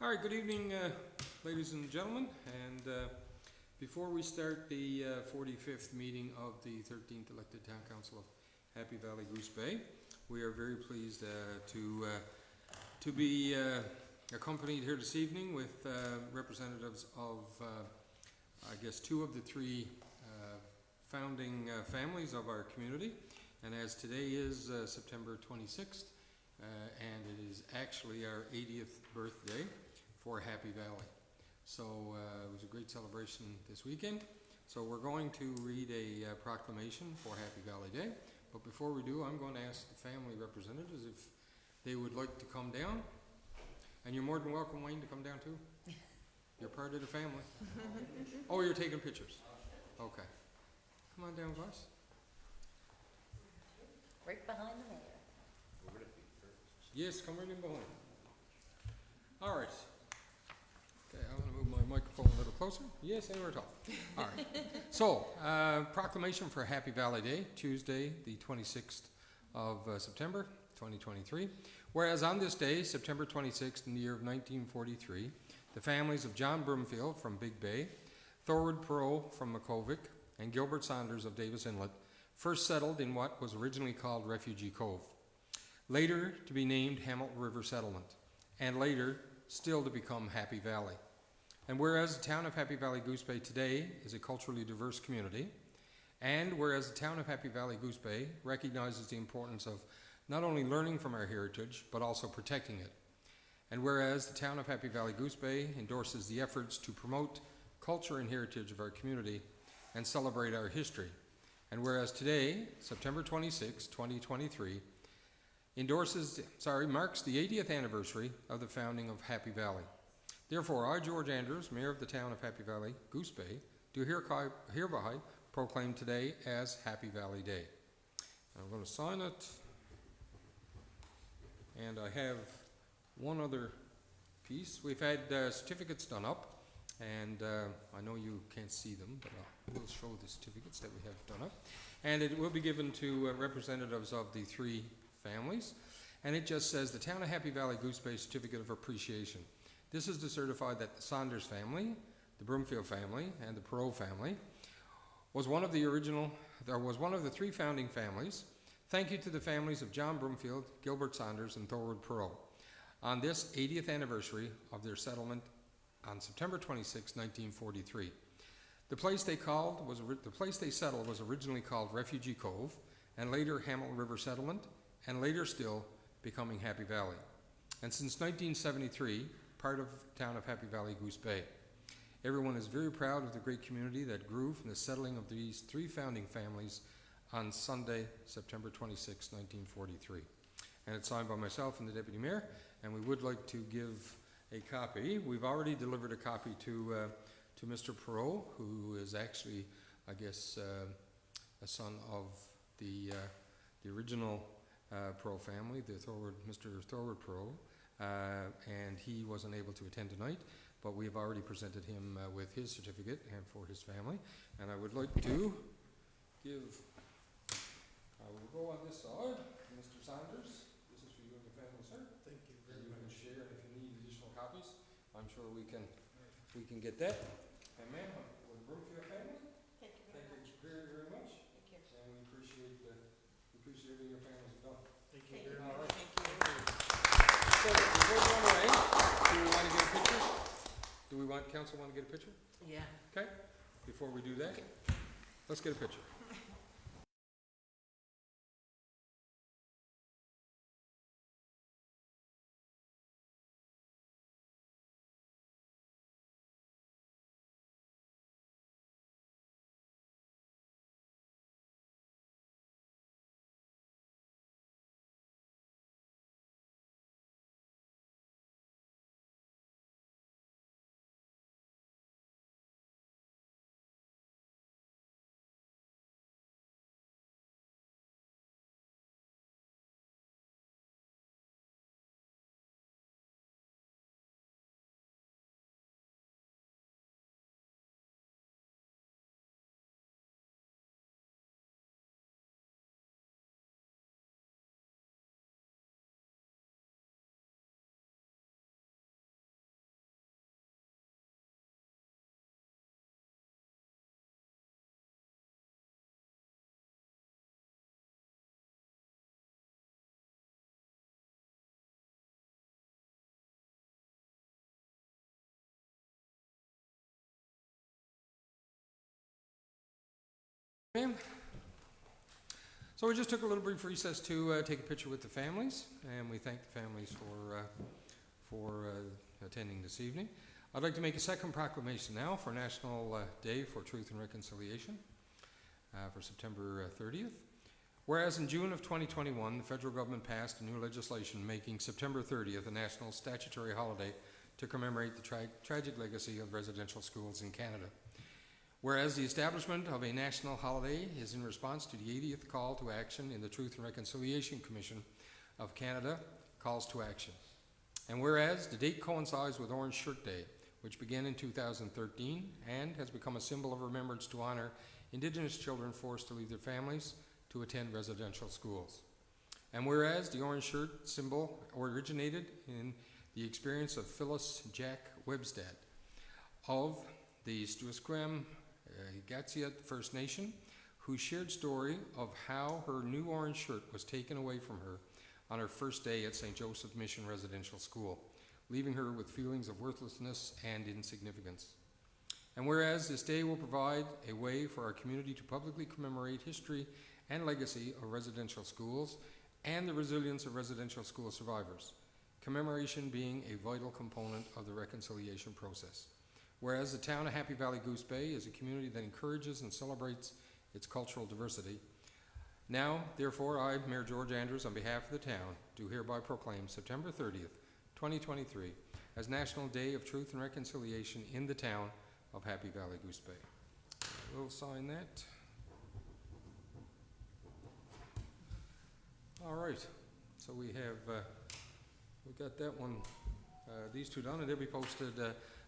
All right, good evening, ladies and gentlemen. And before we start the 45th meeting of the 13th elected Town Council of Happy Valley Goose Bay, we are very pleased to be accompanied here this evening with representatives of, I guess, two of the three founding families of our community. And as today is September 26th, and it is actually our 80th birthday for Happy Valley. So it was a great celebration this weekend. So we're going to read a proclamation for Happy Valley Day. But before we do, I'm going to ask the family representatives if they would like to come down. And you're more than welcome, Wayne, to come down too. You're part of the family. Oh, you're taking pictures. Okay. Come on down, guys. Right behind the mayor. Yes, come right in behind. All right. Okay, I'm going to move my microphone a little closer. Yes, anywhere at all. All right. So, proclamation for Happy Valley Day, Tuesday, the 26th of September, 2023. Whereas on this day, September 26th, in the year of 1943, the families of John Broomfield from Big Bay, Thorwood Perot from Makovic, and Gilbert Saunders of Davis Inlet first settled in what was originally called Refugee Cove, later to be named Hamilton River Settlement, and later still to become Happy Valley. And whereas the town of Happy Valley Goose Bay today is a culturally diverse community, and whereas the town of Happy Valley Goose Bay recognizes the importance of not only learning from our heritage, but also protecting it, and whereas the town of Happy Valley Goose Bay endorses the efforts to promote culture and heritage of our community and celebrate our history, and whereas today, September 26, 2023, marks the 80th anniversary of the founding of Happy Valley. Therefore, I, George Andrews, Mayor of the town of Happy Valley, Goose Bay, do hereby proclaim today as Happy Valley Day. I'm going to sign it. And I have one other piece. We've had certificates done up, and I know you can't see them, but I will show the certificates that we have done up. And it will be given to representatives of the three families, and it just says the Town of Happy Valley Goose Bay Certificate of Appreciation. This is to certify that the Saunders family, the Broomfield family, and the Perot family was one of the three founding families. Thank you to the families of John Broomfield, Gilbert Saunders, and Thorwood Perot on this 80th anniversary of their settlement on September 26, 1943. The place they settled was originally called Refugee Cove, and later Hamilton River Settlement, and later still becoming Happy Valley. And since 1973, part of the town of Happy Valley Goose Bay. Everyone is very proud of the great community that grew from the settling of these three founding families on Sunday, September 26, 1943. And it's signed by myself and the Deputy Mayor, and we would like to give a copy. We've already delivered a copy to Mr. Perot, who is actually, I guess, a son of the original Perot family, Mr. Thorwood Perot, and he wasn't able to attend tonight, but we have already presented him with his certificate and for his family. And I would like to give, I will go on this side, Mr. Saunders. This is for you and your family, sir. Thank you very You can much. share if you need additional copies. I'm sure we can get that. And ma'am, with the Broomfield family, Thank you thank very much. you very, very much. Thank you. And we appreciate everything your families have done. Thank you Thank very you. much. All right. Thank you. So before we run away, do we want to get a picture? Do we want, council want to get a picture? Yeah. Okay, before we do that, let's get a picture. Ma'am? So we just took a little brief recess to take a picture with the families, and we thank the families for attending this evening. I'd like to make a second proclamation now for National Day for Truth and Reconciliation for September 30th. Whereas in June of 2021, the federal government passed a new legislation making September 30th a national statutory holiday to commemorate the tragic legacy of residential schools in Canada. Whereas the establishment of a national holiday is in response to the 80th call to action in the Truth and Reconciliation Commission of Canada calls to action. And whereas the date coincides with Orange Shirt Day, which began in 2013 and has become a symbol of remembrance to honor Indigenous children forced to leave their families to attend residential schools. And whereas the orange shirt symbol originated in the experience of Phyllis Jack Webstad of the Stusqueam Gatsiat First Nation, whose shared story of how her new orange shirt was taken away from her on her first day at St. Joseph Mission Residential School, leaving her with feelings of worthlessness and insignificance. And whereas this day will provide a way for our community to publicly commemorate history and legacy of residential schools and the resilience of residential school survivors, commemoration being a vital component of the reconciliation process. Whereas the town of Happy Valley Goose Bay is a community that encourages and celebrates its cultural diversity. Now, therefore, I, Mayor George Andrews, on behalf of the town, do hereby proclaim September 30th, 2023, as National Day of Truth and Reconciliation in the town of Happy Valley Goose Bay. We'll sign that. All right, so we have we got that one, these two done, and they'll be posted.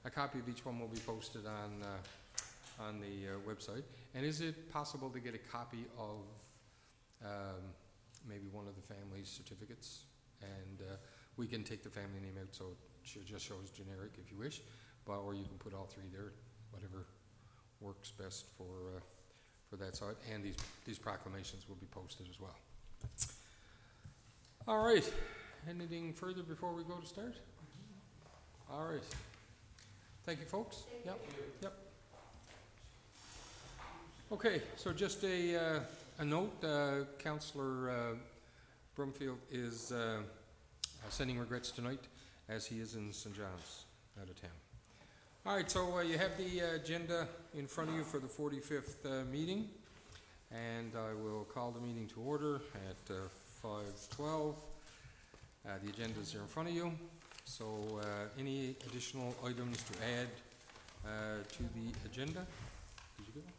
A copy of each one will be posted on the website. And is it possible to get a copy of maybe one of the family's certificates? And we can take the family name out, so it just shows generic if you wish, or you can put all three there, whatever works best for that side. And these proclamations will be posted as well. All right, anything further before we go to start? All right. Thank you, folks. Yep. Okay, so just a note, Councillor Brumfield is sending regrets tonight as he is in St. John's, out of town. All right, so you have the agenda in front of you for the 45th meeting, and I will call the meeting to order at 5:12. The agenda is there in front of you. So any additional items to add to the agenda? Did you get one?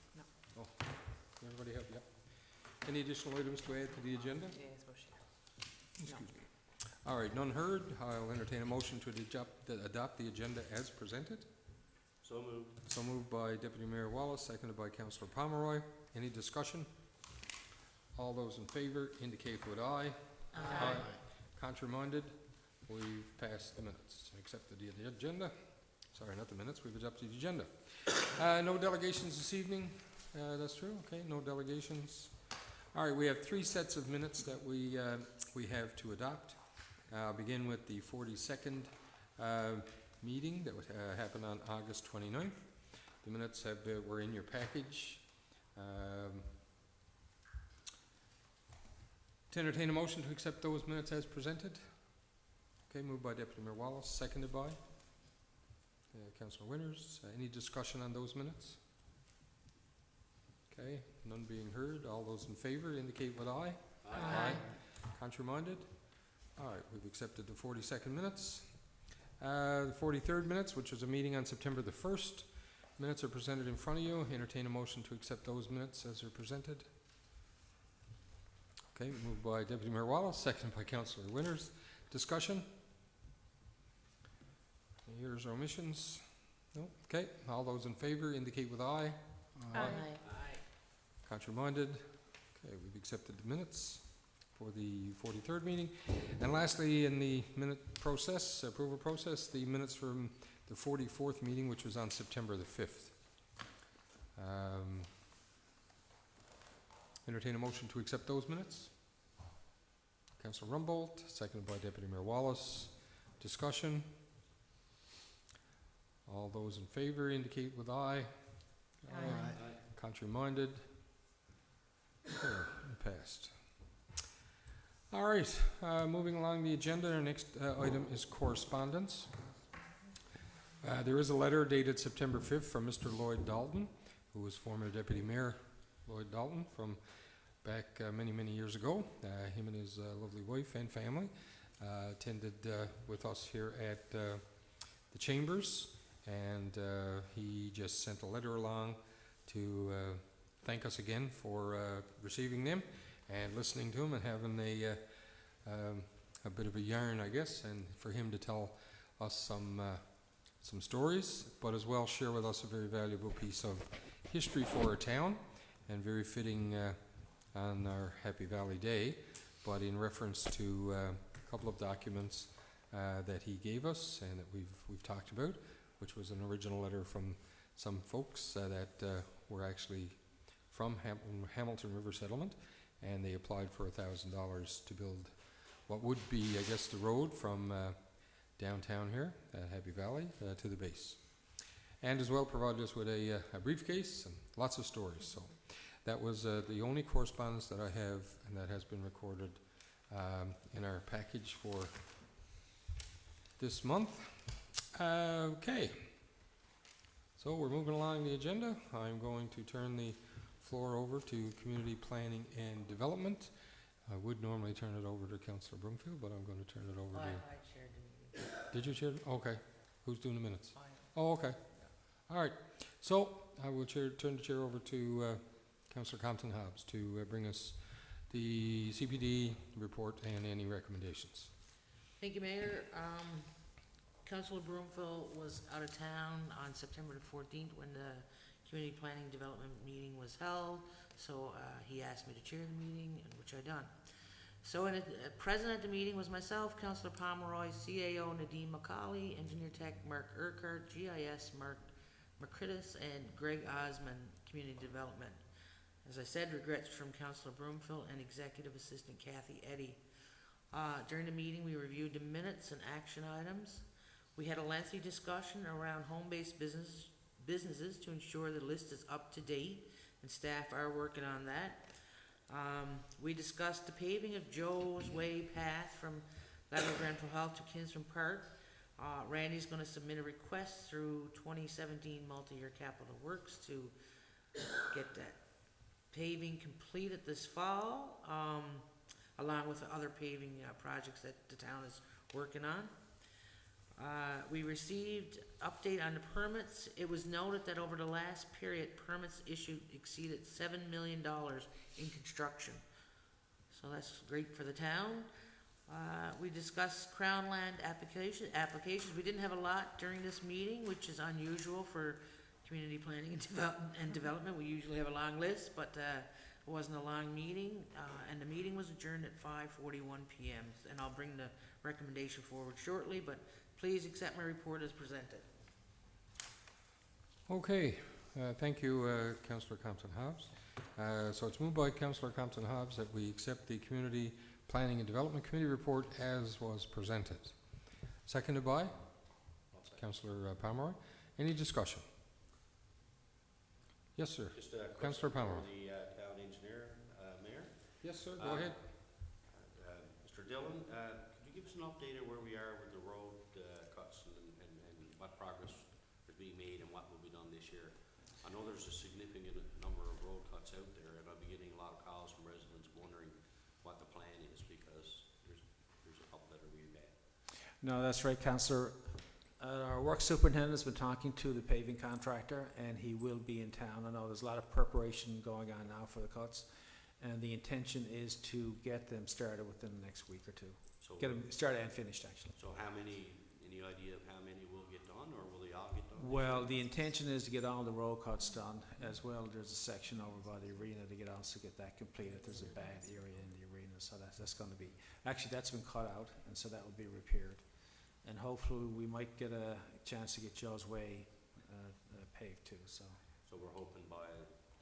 No. Oh, everybody have? Yeah. Any additional items to add to the agenda? Excuse me. All right, none heard. I'll entertain a motion to adopt the agenda as presented. So moved. So moved by Deputy Mayor Wallace, seconded by Councillor Pomeroy. Any discussion? All those in favor indicate with aye. Aye. Contrary-minded? We've passed the minutes, accepted the agenda. Sorry, not the minutes, we've adopted the agenda. No delegations this evening, that's true, okay, no delegations. All right, we have 3 sets of minutes that we have to adopt. I'll begin with the 42nd meeting that happened on August 29th. The minutes were in your package. To entertain a motion to accept those minutes as presented. Okay, moved by Deputy Mayor Wallace, seconded by Councillor Winters. Any discussion on those minutes? Okay, none being heard. All those in favor indicate with aye. Aye. Contrary-minded? All right, we've accepted the 42nd minutes. The 43rd minutes, which was a meeting on September the 1st. Minutes are presented in front of you. Entertain a motion to accept those minutes as they're presented. Okay, moved by Deputy Mayor Wallace, seconded by Councillor Winters. Discussion? Here's our omissions. No? Okay, all those in favor indicate with aye. Aye. Contrary-minded? Okay, we've accepted the minutes for the 43rd meeting. And lastly, in the minute process, approval process, the minutes from the 44th meeting, which was on September the 5th. Entertain a motion to accept those minutes. Councillor Rumbold, seconded by Deputy Mayor Wallace. Discussion? All those in favor indicate with aye. Aye. Contrary-minded? There, passed. All right, moving along the agenda, our next item is correspondence. There is a letter dated September 5th from Mr. Lloyd Dalton, who was former Deputy Mayor Lloyd Dalton from back many, many years ago. Him and his lovely wife and family attended with us here at the Chambers, and he just sent a letter along to thank us again for receiving them and listening to them and having a bit of a yarn, I guess, and for him to tell us some stories, but as well share with us a very valuable piece of history for our town, and very fitting on our Happy Valley Day, but in reference to a couple of documents that he gave us and that we've talked about, which was an original letter from some folks that were actually from Hamilton River Settlement, and they applied for $1,000 to build what would be, I guess, the road from downtown here at Happy Valley to the base. And as well provided us with a briefcase and lots of stories. So that was the only correspondence that I have, and that has been recorded in our package for this month. Okay, so we're moving along the agenda. I'm going to turn the floor over to Community Planning and Development. I would normally turn it over to Councillor Broomfield, but I'm going to turn it over to... I chaired the meeting. Did you chair? Okay. Who's doing the minutes? I am. Oh, okay. All right. So I will turn the chair over to Councillor Compton Hobbs to bring us the CPD report and any recommendations. Thank you, Mayor. Councilor Broomfield was out of town on September the 14th when the Community Planning Development meeting was held, so he asked me to chair the meeting, and which I done. So present at the meeting was myself, Councilor Pomeroy, CAO Nadeem McCauley, Engineer Tech Mark Urquhart, GIS Mark McCrittis, and Greg Osmond, Community Development. As I said, regrets from Councilor Broomfield and Executive Assistant Kathy Eddy. During the meeting, we reviewed the minutes and action items. We had a lengthy discussion around home-based businesses to ensure the list is up to date, and staff are working on that. We discussed the paving of Joe's Way path from Lateral Grenfell Health to Kinsman Park. Randy's going to submit a request through 2017 multi-year capital works to get that paving completed this fall, along with the other paving projects that the town is working on. We received update on the permits. It was noted that over the last period, permits issued exceeded $7 million in construction. So that's great for the town. We discussed Crown Land applications. We didn't have a lot during this meeting, which is unusual for community planning and development. We usually have a long list, but it wasn't a long meeting, and the meeting was adjourned at 5:41 p.m. And I'll bring the recommendation forward shortly, but please accept my report as presented. Okay, thank you, Councillor Compton Hobbs. So it's moved by Councillor Compton Hobbs that we accept the Community Planning and Development Committee report as was presented. Seconded by Councillor Pomeroy. Any discussion? Yes, sir. Just a Councillor question Pomeroy. for the town engineer, Mayor. Yes, sir. Go ahead. Mr. Dillon, could you give us an update of where we are with the road cuts and what progress is being made and what will be done this year? I know there's a significant number of road cuts out there, and I'll be getting a lot of calls from residents wondering what the plan is, because there's a couple that are really bad. No, that's right, Councillor. Our work superintendent has been talking to the paving contractor, and he will be in town. I know there's a lot of preparation going on now for the cuts, and the intention is to get them started within the next week or two. So Get them started and finished, actually. So any idea of how many will get done, or will they all get done? Well, the intention is to get all the road cuts done as well. There's a section over by the arena to also get that completed. There's a bad area in the arena, so that's going to be, actually that's been cut out, and so that will be repaired. And hopefully we might get a chance to get Joe's Way paved too. So we're hoping by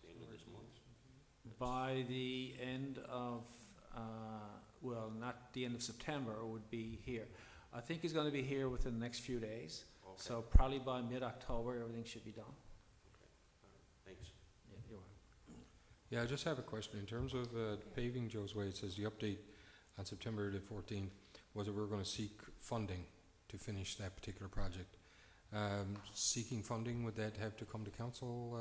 the end of this month? by the end of, well, not the end of September, it would be here. I think he's going to be here within the next few days. Okay. So probably by mid-October, everything should be done. Okay. All right. Thanks. Yeah, you're welcome. Yeah, I just have a question. In terms of paving Joe's Way, it says the update on September the 14th was that we're going to seek funding to finish that particular project. Seeking funding, would that have to come to council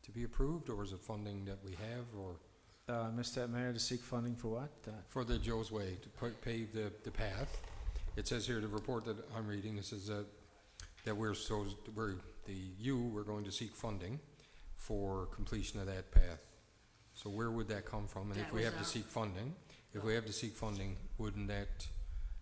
to be approved, or is it funding that we have, or Mr. Mayor, to seek funding for what? for the Joe's Way to pave the path? It says here, the report that I'm reading, it says that we're going to seek funding for completion of that path. So where would that come from? And if That we was have to our- seek funding, wouldn't that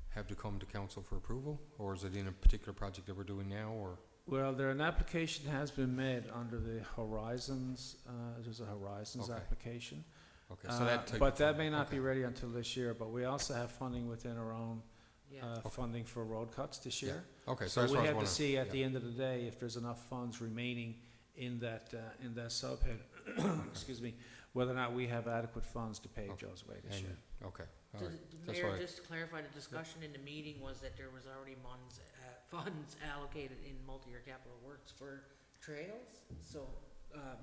have to come to council for approval? Or is it in a particular project that we're doing now, or? Well, an application has been made under the Horizons, there's a Horizons Okay. application. Okay, so that type But of that funding, may not okay. be ready until this year, but we also have funding within our own, Yeah. Okay. funding for road cuts this Yeah. year. Okay, so So that's we what I have to was see at wondering. the end of the day if there's enough funds remaining in that subhead, excuse me, whether or not we have adequate funds to pave Okay. Joe's Way this And- year. Okay, all The right. the That's Mayor, why- just to clarify, the discussion in the meeting was that there was already funds allocated in multi-year capital works for trails. So,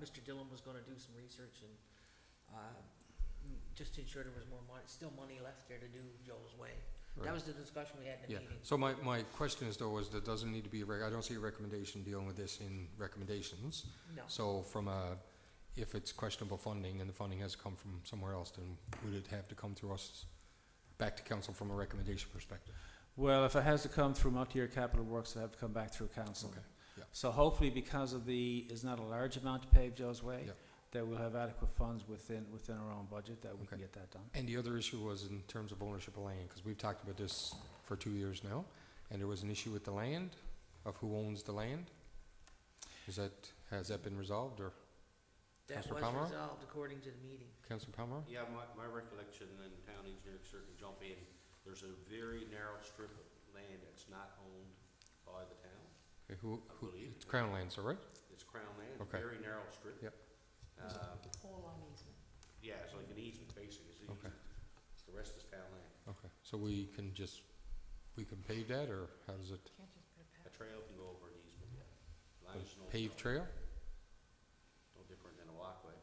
Mr. Dillon was gonna do some research and, just to ensure there was more money, still money left there to do Joe's Way. Right. That was the discussion we had in the Yeah, meeting. so my question is though, is there doesn't need to be I don't see a recommendation dealing with this in recommendations. No, So if it's questionable funding and the funding has come from somewhere else, then would it have to come through us, back to council from a recommendation perspective? Well, if it has to come through multi-year capital works, it'll have to come back through council. Okay, yeah. So hopefully, because of is not a large amount to pave Joe's Way, Yeah. that we'll have adequate funds within our own budget that we can Okay. get that done. And the other issue was in terms of ownership of land, because we've talked about this for 2 years now, and there was an issue with the land, of who owns the land. Has that been resolved, or that Councillor was Palmer? resolved according to the meeting. Councillor Palmer? Yeah, my recollection, and town engineer can certainly jump in, there's a very narrow strip of land that's not owned by the town. Okay, I believe. it's Crown Lands, all right? It's Crown land, Okay. very narrow strip. Yep. Whole long easement. Yeah, it's like an easement, basically, it's an Okay. easement. The rest is town land. Okay, so we can pave that, or how does it, Can't just put a A trail can go over an easement, yeah. As long as it's no- paved trail? No different than a walkway.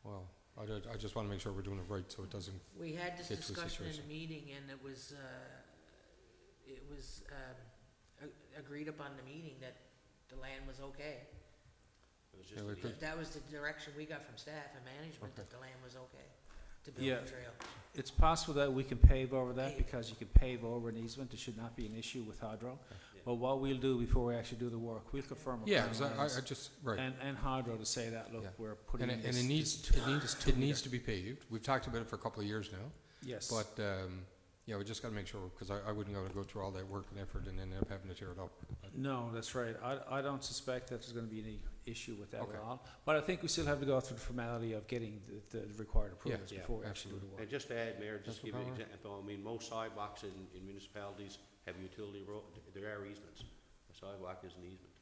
Well, I just want to make sure we're doing it right, so it doesn't, We had this Get to a discussion in the situation. meeting, and it was agreed upon in the meeting that the land was okay. It was Yeah, just we an could- easement. That was the direction we got from staff and management, Okay. that the land was okay to build Yeah. a trail. It's possible that we can pave over that, Pave. because you can pave over an easement, there should not be an issue with hydro. Yeah. But what we'll do before we actually do the work, we'll confirm with yeah, Crown because Lands I just, right. and hydro to say that, look, Yeah. we're putting And in it this. needs, this it needs to be paved. We've talked about it for a couple of years now, Yes. but, yeah, we just gotta make sure, because I wouldn't go through all that work and effort and then end up having to tear it up. But- No, that's right. I don't suspect that there's gonna be any issue with that Okay. at all. But I think we still have to go through the formality of getting the required approvals Yeah, before we actually do the work. And just to add, Mayor, just to give you an Councillor example, I mean, most sidewalks in municipalities have utility road, there are easements. A sidewalk is an easement.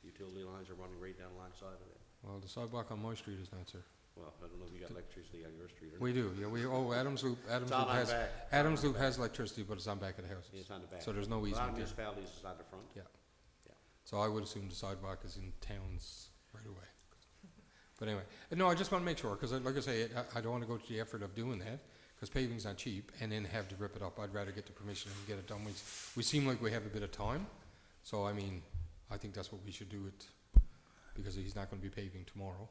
Utility lines are running right down alongside of it. Well, the sidewalk on my street is not, sir. Well, I don't know if you got electricity on your street or not. We do, yeah, Adams Loop It's all on the back. Adams Loop has electricity, but it's on back of the houses. It's on the back. So there's no A lot of easement there. municipalities is on the front. So I would assume the sidewalk is in towns right away. But anyway, no, I just want to make sure, because like I say, I don't want to go to the effort of doing that, because paving's not cheap, and then have to rip it up. I'd rather get the permission and get it done. We seem like we have a bit of time, so I mean, I think that's what we should do it, because he's not going to be paving tomorrow.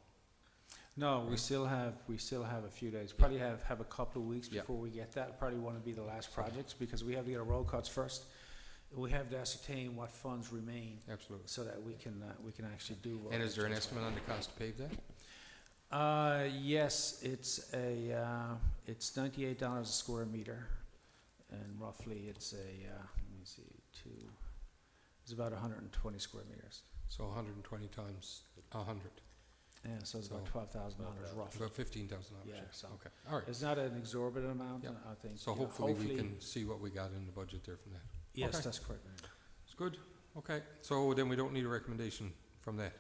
No, we Right. still have a few days. Probably have a couple of weeks Yeah. before we get that. Probably want to be the last projects, because we have to get our road cuts first. We have to ascertain what funds remain Absolutely. so that we can actually do. road And is there an cuts. estimate on the cost to pave that? Yes, it's $98 a square meter, and roughly it's let me see, it's about 120 square meters. So 120 times 100, Yeah, so it's about So- $12,000 roughly. about $15,000. Yeah, so Okay, all right. it's not an exorbitant amount, Yeah. I think. So you know, hopefully we can see what we got in the budget there from that. Yes, Okay. that's correct. Mayor. It's good, okay. So then we don't need a recommendation from that,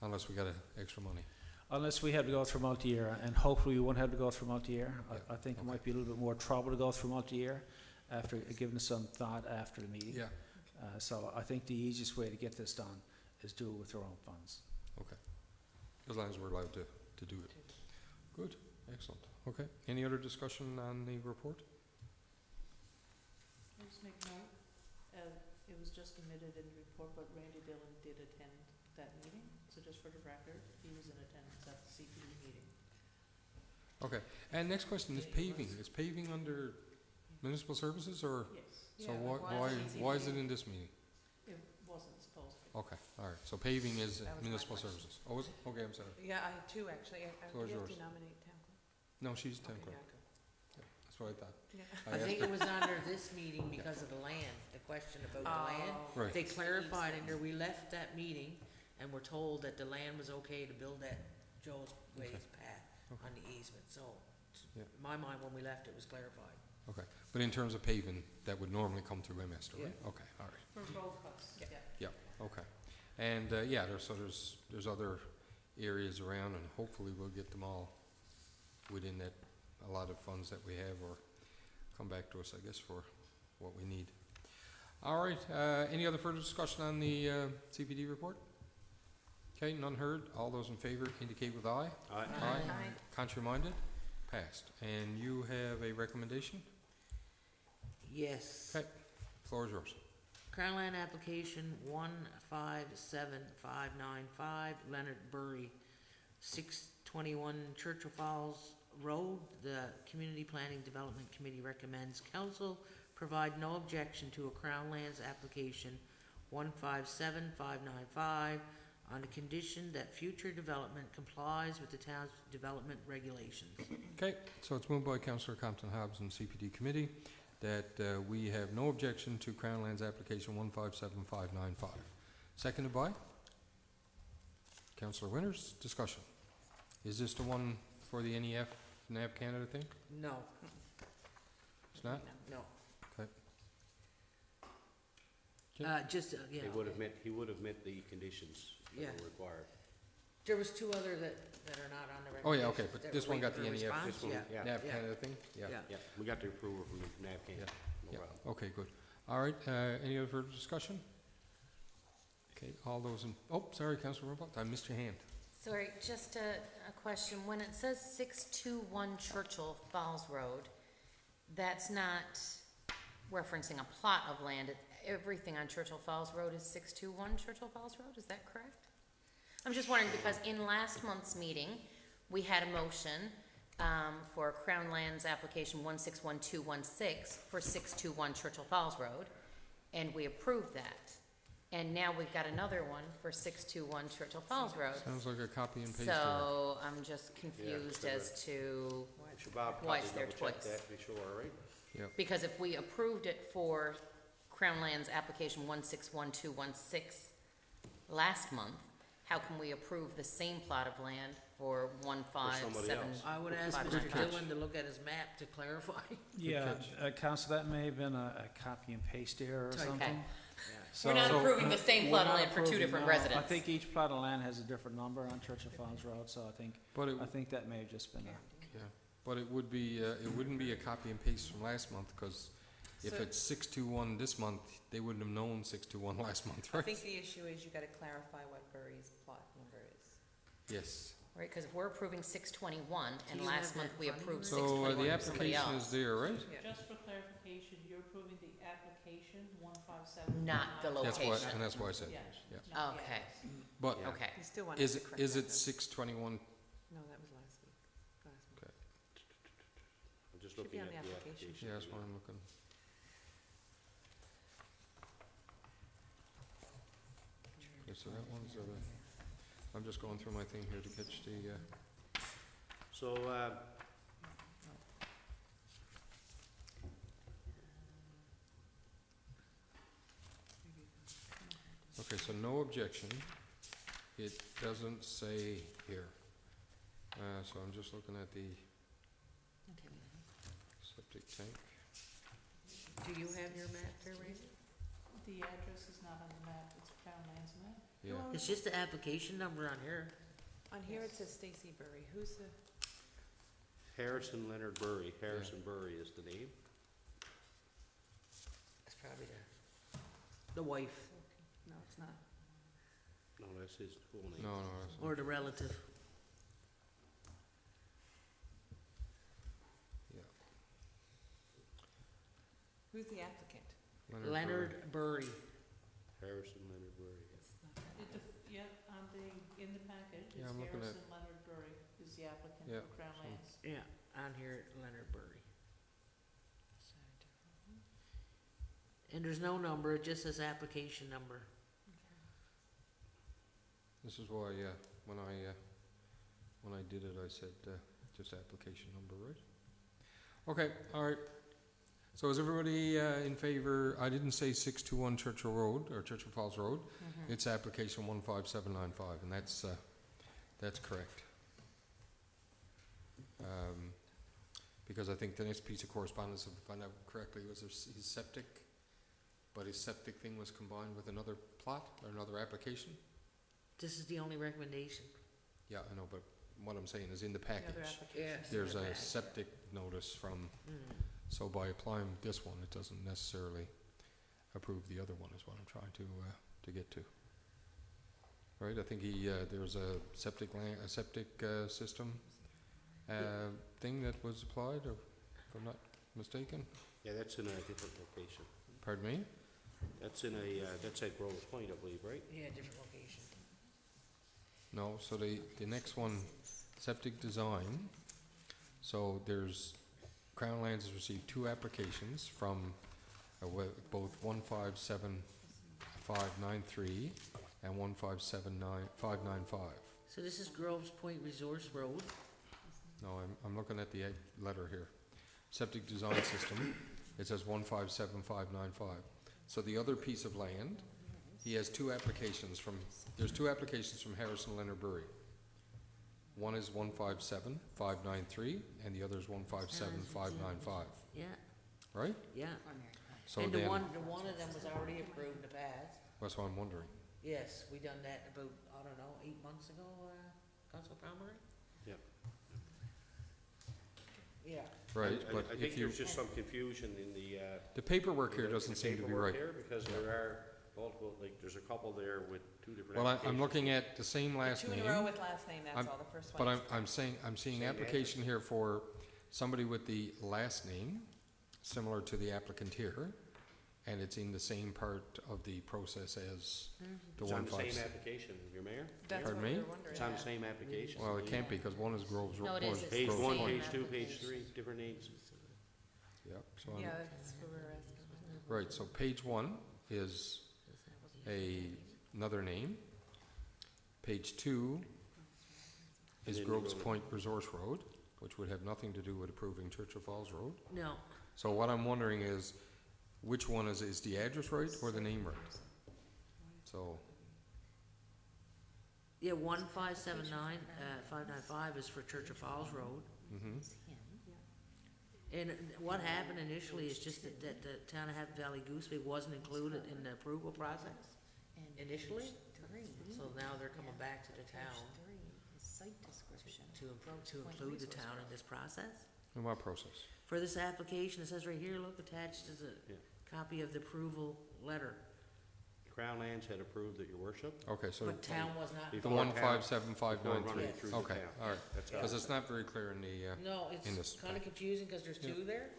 unless we got extra money. Unless we have to go through multi-year, and hopefully we won't have to go through multi-year. Yeah, I think it okay. might be a little bit more trouble to go through multi-year after giving it some thought after the meeting. Yeah, So I think the easiest way to get this done is do it with our own funds. okay. As long as we're allowed to to do it. Good, excellent. Okay, any other discussion on the report? I'll just make note, it was just omitted in the report, but Randy Dillon did attend that meeting, so just for the record, he was in attendance at the CPD meeting. Okay, and next question is Yeah, he paving. was. Is paving under municipal services, or, Yes, so Yeah, why is it in this meeting? it wasn't supposed to. Okay, all right, so paving is That was my municipal question. services. Oh, is it? Okay, I'm sorry. Yeah, I have two, actually. Floor is Do you have yours. to nominate town clerk? No, she's town Okay, clerk. yeah, That's what I thought. good. I I asked think her. it was under this meeting because of the land, the question about the land. Oh. Right. They clarified in there, we left that meeting and were told that the land was okay to build that Joe's Ways path Okay. on the easement, so, Yeah. in my mind, when we left, it was clarified. Okay, but in terms of paving, that would normally come through MS, right? Okay, all right. For road cuts, Yeah. yeah. Okay. And, yeah, there's other areas around, and hopefully we'll get them all within that allotted funds that we have, or come back to us, I guess, for what we need. All right, any other further discussion on the CPD report? Okay, none heard. All those in favor indicate with aye. Aye. Aye. Contrary minded? Passed. And you have a recommendation? Yes. Okay, floor is yours. Crown Land application 157595, Leonard Burry, 621 Churchill Falls Road. The Community Planning Development Committee recommends council provide no objection to a Crown Lands application 157595 on the condition that future development complies with the town's development regulations. Okay, so it's moved by Councillor Compton Hobbs and CPD Committee that we have no objection to Crown Lands application 157595. Seconded by Councillor Winters. Discussion. Is this the one for the NEF NAV Canada thing? No, It's not? no. Okay. Yeah, He would have met the conditions that Yeah. were required. there was two other that are not on the Oh, yeah, regulations. okay, but that this we're one got waiting the for a NEF. response, This one, yeah. yeah, NAV Yeah. Canada thing? Yeah. Yeah. yeah, we got the approval from the NAV Canada, no Yeah. problem. Okay, good. All right, any other further discussion? Okay, all those in, oh, sorry, Councillor Rumpelt, I missed your hand. Sorry, just a question. When it says 621 Churchill Falls Road, that's not referencing a plot of land. Everything on Churchill Falls Road is 621 Churchill Falls Road, is that correct? I'm just wondering, because in last month's meeting, we had a motion for Crown Lands application 161216 for 621 Churchill Falls Road, and we approved that. And now we've got another one for 621 Churchill Falls Road. Sounds like a copy and paste there. So I'm just confused Yeah, as to, Bob Why probably is there double check twice? that, to be sure, right? because if we approved it for Crown Lands application 161216 last month, how can we approve the same plot of land for 157? else. I would ask Good Mr. catch. Dillon to look at his map to clarify. Yeah, catch. council, that may have been a copy and paste error or Okay. something. We're not So- approving the same We're plot of not land for two approving, different no. residents. I think each plot of land has a different number on Churchill Falls Road, so But I think that may have just been a, it would be, it wouldn't be a copy and paste from last month, because if So- it's 621 this month, they wouldn't have known 621 last month, I right? think the issue is you gotta clarify what Burry's plot number is. Yes. Right, because if we're approving 621, Do and you last have month that we in front of approved you? So 621 the for somebody application else. is there, right? Yeah. Just for clarification, you're approving the application 157. Not the That's why, location. and that's why I said, Yeah. yeah. not the Okay. address. But Yeah. Okay, You still want is to it, correct is that, it though. 621? No, that was last week. Last month. I'm just Should looking be on at the the application. application. Yeah, that's what I'm looking. Okay, so that one's, I'm just going through my thing here to catch the, So, okay, so no objection. It doesn't say here. So I'm just looking at the septic tank. Do you have your map there, Randy? The address is not on the map, it's Crown Lands map. Yeah, It's just the application number on here. On here it says Stacy Burry. Who's the, Harrison Leonard Burry, Harrison Burry is the name. It's probably the wife no, it's not. No, that's his full name. no, no, that's or the relative. Who's the applicant? Leonard Burry. Harrison Leonard Burry. Yeah, on in the package, Yeah, it's I'm looking at- Harrison Leonard Burry is the applicant Yeah, for Crown so- Lands. Yeah, on here, Leonard Burry. And there's no number, it just says application number. This is why, when I did it, I said, just application number, right? Okay, all right. So is everybody, in favor, I didn't say 621 Churchill Road, or Churchill Falls Road. It's application 15795, and that's correct. Because I think the next piece of correspondence, if I found out correctly, was his septic, but his septic thing was combined with another plot, or another application? This is the only recommendation. Yeah, I know, but what I'm saying is in the The other package, applications. there's a septic notice from, so by applying this one, it doesn't necessarily approve the other one, is what I'm trying to get to. Right, I think there's a septic system, thing that was applied, or if I'm not mistaken. Yeah, that's in a different location. Pardon me? That's in that's at Grove's Point, I believe, right? Yeah, different location. No, so the next one, septic design, so there's, Crown Lands has received 2 applications from both 157593 and 157595. So this is Groves Point Resource Road. No, I'm looking at the letter here. Septic design system, it says 157595. So the other piece of land, he has 2 applications from, there's 2 applications from Harrison Leonard Burry. One is 157593 and the other is 157595, Yeah, right? yeah. So And then, the one of them was already approved in the past. that's what I'm wondering. Yes, we done that about, I don't know, 8 months ago, Council Palmer? Yep. Yeah. Right, but I if think you, there's just some confusion in the paperwork here the doesn't seem to be paperwork right. here, because there are multiple, like, there's a couple there with 2 different Well, I'm applications. looking at the same last Two name. in a row with last name, that's I'm- all, the first one. But is- I'm seeing Same application here for somebody with the last name, similar to the applicant here, and it's in the same part of the process as the It's on the 15. same application, your mayor? That's Pardon what me? we were wondering. It's on the same application. Well, it can't be, because one is Groves No, Road. it is. It's Page the 1, same page 2, page application. 3, different names. Yep, so I'm, Yeah, that's what we were asking. right, so page 1 is another name. Page 2 And is then you Groves go to- Point Resource Road, which would have nothing to do with approving Churchill Falls Road. No, So what I'm wondering is, which one is the address right or the name right? So, yeah, 1579, 595 is for Church of Falls Road. mhm. And what happened initially is just that the town of Happy Valley Goose wasn't included in the approval process initially. So now they're coming back to the town to include the town in this process. In what process? For this application, it says right here, look, attached is Yeah. a copy of the approval letter. Crown Lands had approved it, your worship. Okay, so But town was not. the Before one town- five seven five before nine running three. it through the Okay, town. all right. That's Because all. it's not very clear in the, No, in this it's kinda confusing, cause there's two there.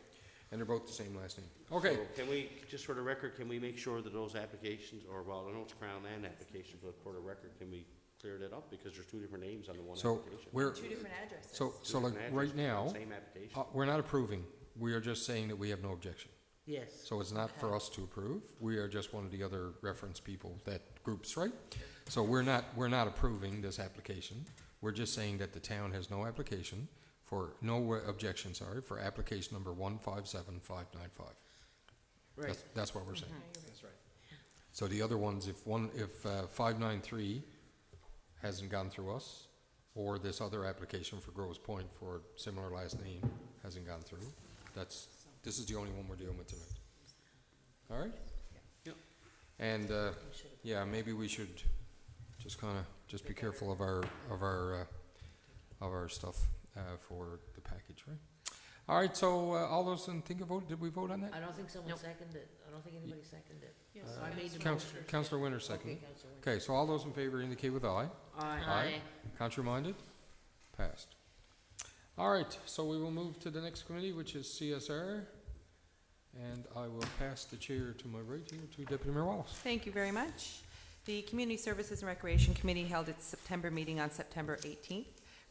and they're both the same last name. Okay, So can we, just for the record, can we make sure that those applications, or, well, I know it's Crown Land application, but for the record, can we clear that up? Because there's 2 different names on the one so application. we're, Two different addresses. so Two like different right addresses, now, Same application. we're not approving. We are just saying that we have no objection. Yes. So it's not for Okay. us to approve. We are just one of the other reference people, that groups, right? So we're not approving this application. We're just saying that the town has no application no objection, sorry, for application number 157595. Right. That's what we're saying. That's right. So the other ones, if 593 hasn't gone through us, or this other application for Groves Point for similar last name hasn't gone through, this is the only one we're dealing with tonight. All right? Yep. And, yeah, maybe we should just be careful of our stuff, for the package, right? All right, so, all those in think of vote, did we vote on that? I don't think someone Nope. seconded it. I don't think anybody seconded it. Yes, I made the Council- motion. Councillor Winter Okay, second. Councilor Wynn. Okay, so all those in favor indicate with aye. Aye. Contrary-minded? Passed. All right, so we will move to the next committee, which is CSR. And I will pass the chair to my right here to Deputy Mayor Wallace. Thank you very much. The Community Services and Recreation Committee held its September meeting on September 18th.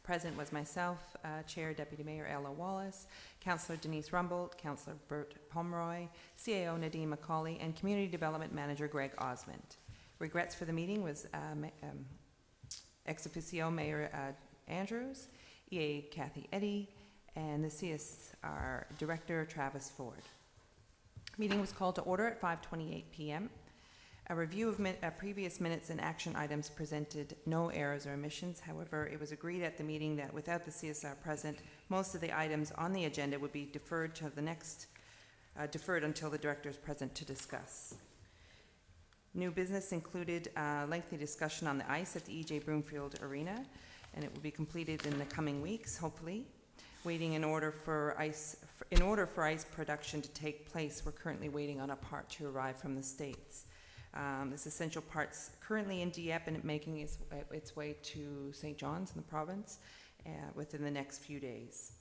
Present was myself, Chair Deputy Mayor Ella Wallace, Councillor Denise Rumbold, Councillor Bert Pomeroy, CAO Nadine McCauley, and Community Development Manager Greg Osmond. Regrets for the meeting was ex officio Mayor Andrews, EA Kathy Eddy, and the CSR Director Travis Ford. Meeting was called to order at 5:28 p.m. A review of previous minutes and action items presented no errors or omissions. However, it was agreed at the meeting that without the CSR present, most of the items on the agenda would be deferred to the next, deferred until the director is present to discuss. New business included lengthy discussion on the ice at the E.J. Broomfield Arena, and it will be completed in the coming weeks, hopefully. Waiting in order for ice production to take place, we're currently waiting on a part to arrive from the States. This essential part's currently in Dieppe and making its way to St. John's in the province within the next few days.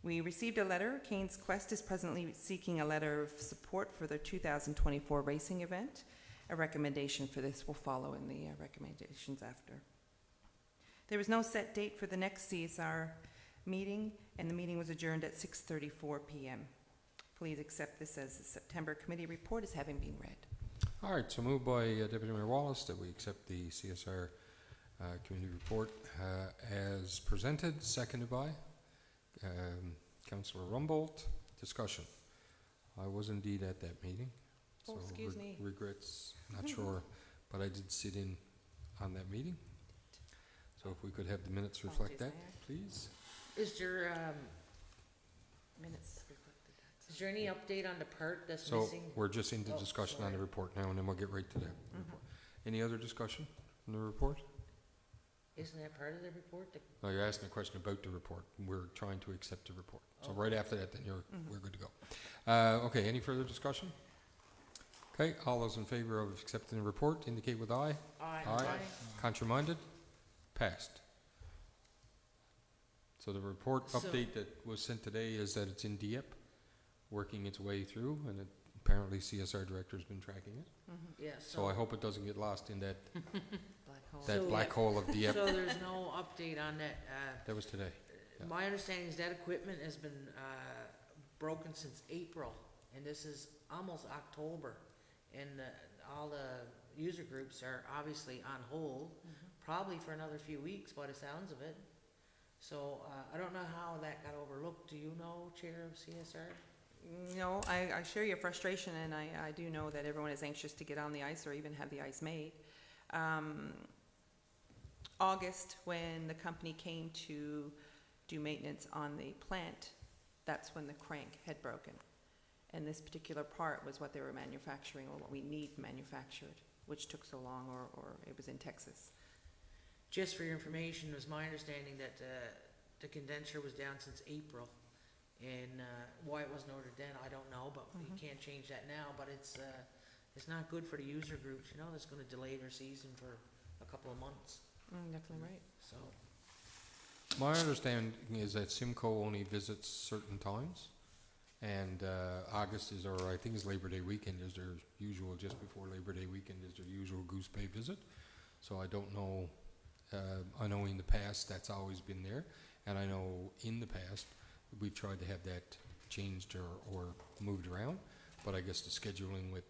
We received a letter. Cane's Quest is presently seeking a letter of support for their 2024 racing event. A recommendation for this will follow in the recommendations after. There was no set date for the next CSR meeting, and the meeting was adjourned at 6:34 p.m. Please accept this as the September committee report as having been read. All right, so moved by Deputy Mayor Wallace that we accept the CSR community report as presented, seconded by Councillor Rumbold. Discussion. I was indeed at that meeting. Oh, excuse me. Regrets, not sure, but I did sit in on that meeting. So if we could have the minutes reflect that, please. Is there, Minutes. is there any update on the part that's So missing? we're just into Oh, discussion on sorry. the report now, and then we'll get right to that. Mhm. Any other discussion on the report? Isn't that part of the report? No, you're asking a question about the report. We're trying to accept the report. So Oh. right after that, then Mhm. we're good to go. Okay, any further discussion? Okay, all those in favor of accepting the report indicate with aye. Aye. Contrary-minded? Passed. So the report So- update that was sent today is that it's in Dieppe, working its way through, and apparently CSR director's been tracking it. Mhm. Yeah, So I hope it doesn't get lost in that, Black hole. that So- black hole of Dieppe. So there's no update on that, That was today. Yeah. my understanding is that equipment has been, broken since April, and this is almost October. And, all the user groups are obviously on hold, Mhm. probably for another few weeks by the sounds of it. So, I don't know how that got overlooked. Do you know, Chair of CSR? No, I share your frustration, and I do know that everyone is anxious to get on the ice or even have the ice made. August, when the company came to do maintenance on the plant, that's when the crank had broken. And this particular part was what they were manufacturing, or what we need manufactured, which took so long, or it was in Texas. Just for your information, it was my understanding that, the condenser was down since April. And, why it wasn't ordered then, I don't know, but you Mhm. can't change that now, but it's not good for the user groups, you know, that's gonna delay their season for a couple of months, Definitely right. so. My understanding is that Simcoe only visits certain times, and August is, or I think it's Labor Day weekend is their usual, just before Labor Day weekend is their usual Goose Bay visit. So I don't know, I know in the past that's always been there, and I know in the past we've tried to have that changed or moved around, but I guess the scheduling with,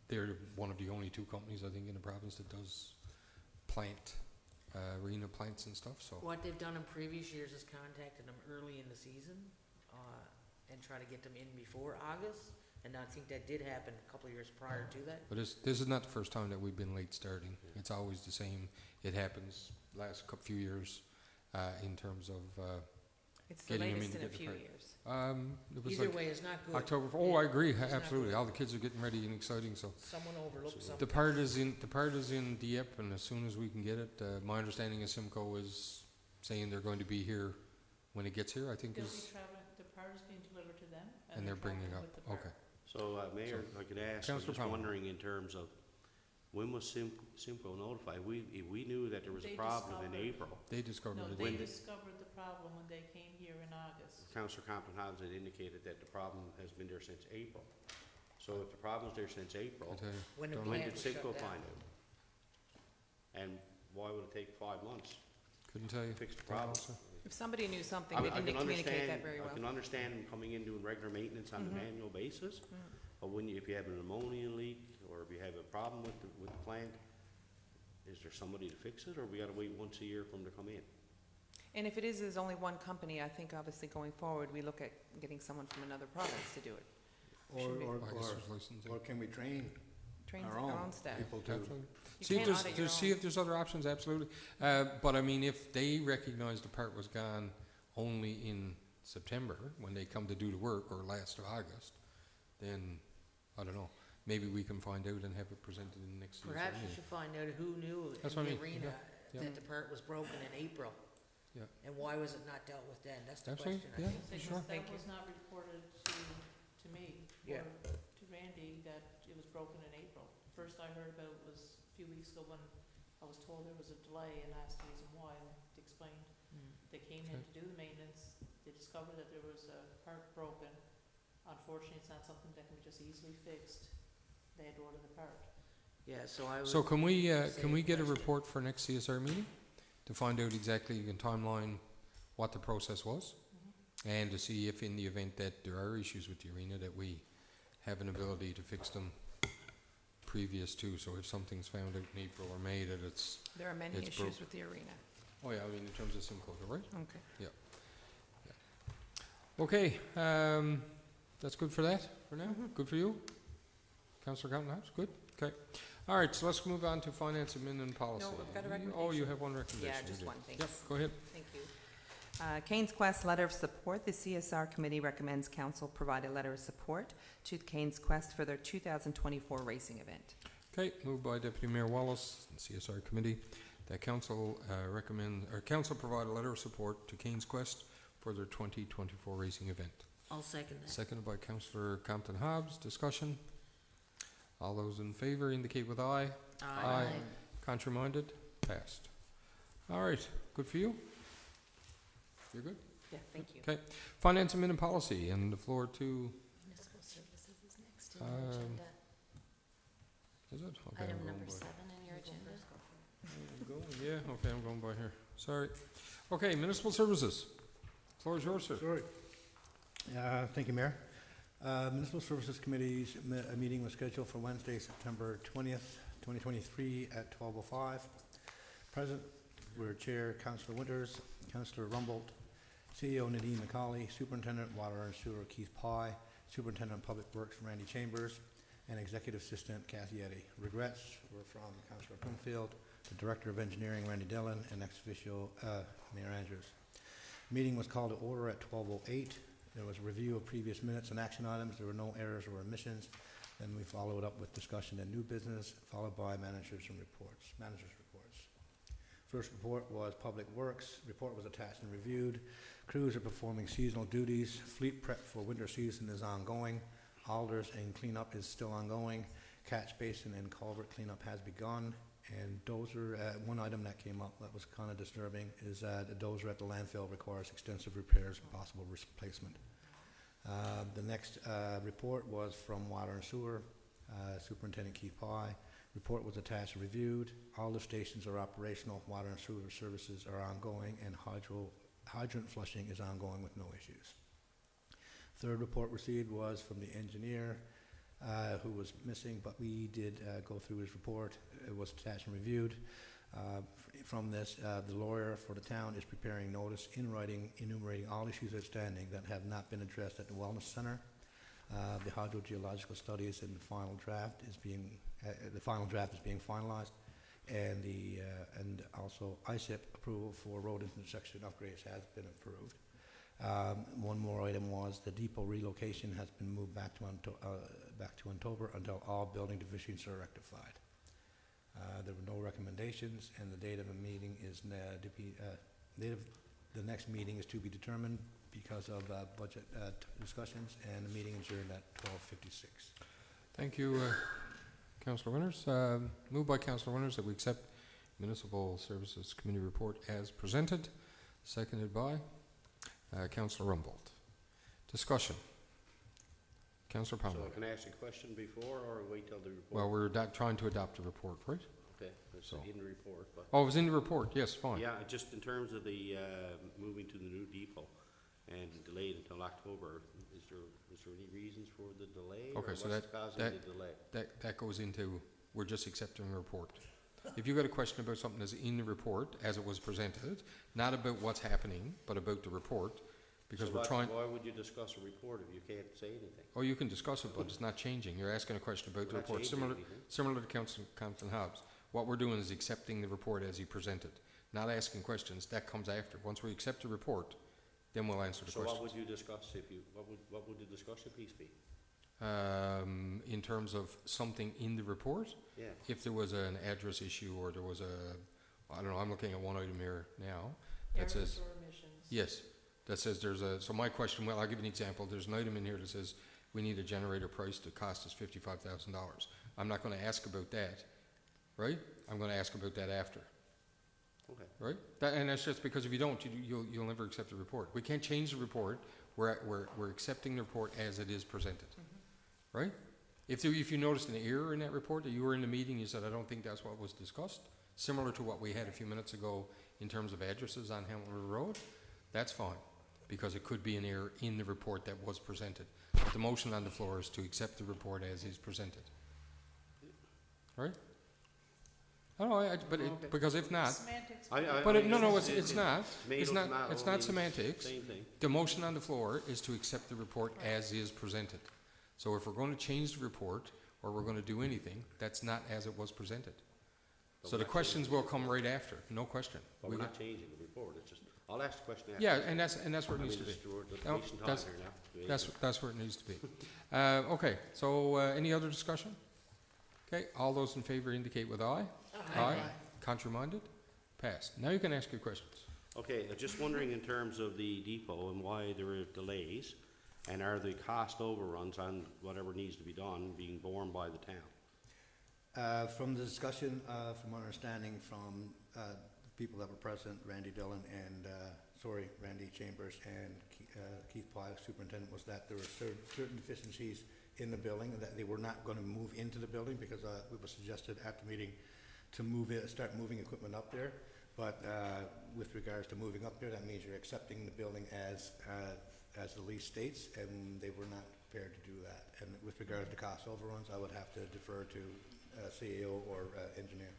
they're one of the only two companies I think in the province that does plant, arena plants and stuff, so. What they've done in previous years is contacted them early in the season, and try to get them in before August, and I think that did happen a couple of years prior to that. But this is not the first time that we've been late starting. It's always the same. It happens last few years in terms of, It's the Getting 'em latest in in to a get the few credit. years. it was Either like way, it's not good. October. Oh, I agree, It's not absolutely. good. All the kids are getting ready and exciting, so. Someone overlooked something. The part is in Dieppe, and as soon as we can get it, my understanding is Simcoe is saying they're going to be here when it gets here, I think They'll is, be traveling, the part is being delivered to them, and they're bringing it traveling up. with the part. Okay. So, Mayor, if I could ask, I'm Councillor just Palmer. wondering in terms of, when was Simcoe notified? If we knew that there was a They problem in discovered- April. They discovered No, it. they When- discovered the problem when they came here in August. Councillor Compton Hobbs had indicated that the problem has been there there since April. So if the problem's there since April, I tell you, When the Don't when plant did was shut Sigco down. find out? And why would it take 5 months couldn't tell you. to fix the Don't problem? know, sir. If somebody knew something, I they can didn't communicate that understand- very I well. can understand them coming in doing regular maintenance on an annual basis, but when you, if you have an ammonia leak, or if you have a problem with the plant, is there somebody to fix it, or we gotta wait once a year for them to come in? And if it is, there's only one company, I think obviously going forward, we look at getting someone from another province to do it. Should be. I guess there's licensing. or can we train Train our our own own staff. people to? Absolutely. You See if can't there's, audit your see own. if there's other options, absolutely. But I mean, if they recognize the part was gone only in September, when they come to do the work, or last of August, then, I don't know, maybe we can find out and have it presented in next year's Perhaps you meeting. should find out who knew in That's what I the mean, arena yeah. that the part was broken in April. Yeah. And why was it not dealt with then? That's the Absolutely, question, I yeah. think. Sure. Because Thank that you. was not reported to me Yeah. or to Randy that it was broken in April. First I heard about it was a few weeks ago when I was told there was a delay and asked the reason why, and they explained. They came in to do the maintenance, they discovered that there was a part broken. Unfortunately, it's not something that can be just easily fixed. They had to order the part. Yeah, so I would. So can we Same get a question. report for next CSR meeting? To find out exactly in timeline what the process was? And to see if in the event that there are issues with the arena, that we have an ability to fix them previous to, so if something's found out in April or May, that it's, There are many It's issues broke. with the arena. oh yeah, I mean, in terms of Simcoe, right? Okay. Okay, that's good for that, for now? Good for you? Councillor Compton House, good? Okay. All right, so let's move on to finance, admin, and policy. we've got a Oh, recommendation. you have one recommendation. Yeah, just you do. one, Yep, thanks. go ahead. Thank you. Canes Quest Letter of Support. The CSR Committee recommends Council provide a letter of support to Canes Quest for their 2024 racing event. Okay, moved by Deputy Mayor Wallace, and CSR Committee, that council council provide a letter of support to Canes Quest for their 2024 racing event. I'll second that. Seconded by Councillor Compton Hobbs. Discussion. All those in favour indicate with aye. Aye. Contrary-minded? Passed. All right, good for you? You're good? Yeah, thank you. Okay. Finance, admin, and policy, and the floor to, Municipal services is next in your Um, agenda. is it? Okay, I'm Item going number by- 7 in your agenda. I'm going- Yeah, okay, I'm going by here. Sorry. Okay, municipal services. Floor is yours, sir. Sorry. Thank you, Mayor. Municipal Services Committee's meeting was scheduled for Wednesday, September 20th, 2023 at 12:05. Present were Chair Councillor Winters, Councillor Rumbold, CEO Nadine McCauley, Superintendent Water and Sewer Keith Pye, Superintendent of Public Works Randy Chambers, and Executive Assistant Kathy Eddy. Regrets were from Councillor Bloomfield, the Director of Engineering Randy Dillon, and ex officio Mayor Andrews. Meeting was called to order at 12:08. There was a review of previous minutes and action items. There were no errors or omissions. Then we followed up with discussion and new business, followed by managers' reports. First report was Public Works. Report was attached and reviewed. Crews are performing seasonal duties. Fleet prep for winter season is ongoing. Alders and cleanup is still ongoing. Catch basin and culvert cleanup has begun. And dozer, one item that came up that was kind of disturbing is the dozer at the landfill requires extensive repairs and possible replacement. The next report was from Water and Sewer, Superintendent Keith Pye. Report was attached and reviewed. All lift stations are operational. Water and sewer services are ongoing, and hydrant flushing is ongoing with no issues. Third report received was from the engineer, who was missing, but we did go through his report. It was attached and reviewed. From this, the lawyer for the town is preparing notice in writing enumerating all issues outstanding that have not been addressed at the Wellness Center. The hydrogeological study is in the final draft is being finalized, and also ISIP approval for road intersection upgrades has been approved. One more item was the depot relocation has been moved back to October until all building deficiencies are rectified. There were no recommendations, and the date of the meeting is the next meeting is to be determined because of budget discussions, and the meeting adjourned at 12:56. Thank you, Councillor Winters. Moved by Councillor Winters that we accept Municipal Services Committee report as presented, seconded by Councillor Rumbold. Discussion. Councillor So Palmer. can I ask a question before, or wait till the report? Well, we're trying to adopt a report, right? Okay, it's So. in the report, but. Oh, it was in the report, yes, fine. Yeah, just in terms of the, moving to the new depot and delayed until October, is there any reasons for the delay? Okay, or so what's causing the delay? That goes into, we're just accepting the report. If you've got a question about something that's in the report as it was presented, not about what's happening, but about the report, because So we're trying, why would you discuss a report if you can't say anything? oh, you can discuss it, but it's not changing. You're asking a question about the We're not report, changing similar, anything. similar to Councillor Hobbs. What we're doing is accepting the report as he presented, not asking questions. That comes after. Once we accept the report, then we'll answer the So what questions. would you discuss if you, what would the discussion piece be? In terms of something in the report, Yeah, if there was an address issue or there was I don't know, I'm looking at one item here now that says, Errors or omissions. yes, that says so my question, well, I'll give you an example. There's an item in here that says we need a generator price that costs us $55,000. I'm not going to ask about that, right? I'm going to ask about that after, okay. right? And that's just because if you don't, you'll never accept the report. We can't change the report. We're accepting the report as it is presented, right? If you noticed an error in that report, that you were in the meeting, you said, I don't think that's what was discussed, similar to what we had a few minutes ago in terms of addresses on Hamilton Road, that's fine, because it could be an error in the report that was presented. But the motion on the floor is to accept the report as is presented. Right? I don't know, Okay. because if not, Semantics. no, it's not. Tomato, It's not, tomato, it's not means semantics. Same thing. The motion on the floor is to accept the report as is presented. So if we're going to change the report, or we're going to do anything, that's not as it was presented. But So we're the not questions changing will come right after, no question. But We we're got- not changing the report, it's just, I'll ask the question after. Yeah, and that's where it needs to be. We're No, wasting time that's- here now. That's where it needs to be. Okay, so any other discussion? Okay, all those in favor indicate with aye. Aye. Contrary-minded? Passed. Now you can ask your questions. Okay, just wondering in terms of the depot and why there are delays, and are the cost overruns on whatever needs to be done being borne by the town? From the discussion, from our understanding from people that were present, Randy Dillon and, Randy Chambers and Keith Pye, superintendent, was that there were certain deficiencies in the building, and that they were not going to move into the building because it was suggested at the meeting to start moving equipment up there. But with regards to moving up there, that means you're accepting the building as the lease states, and they were not prepared to do that. And with regards to cost overruns, I would have to defer to CEO or engineer.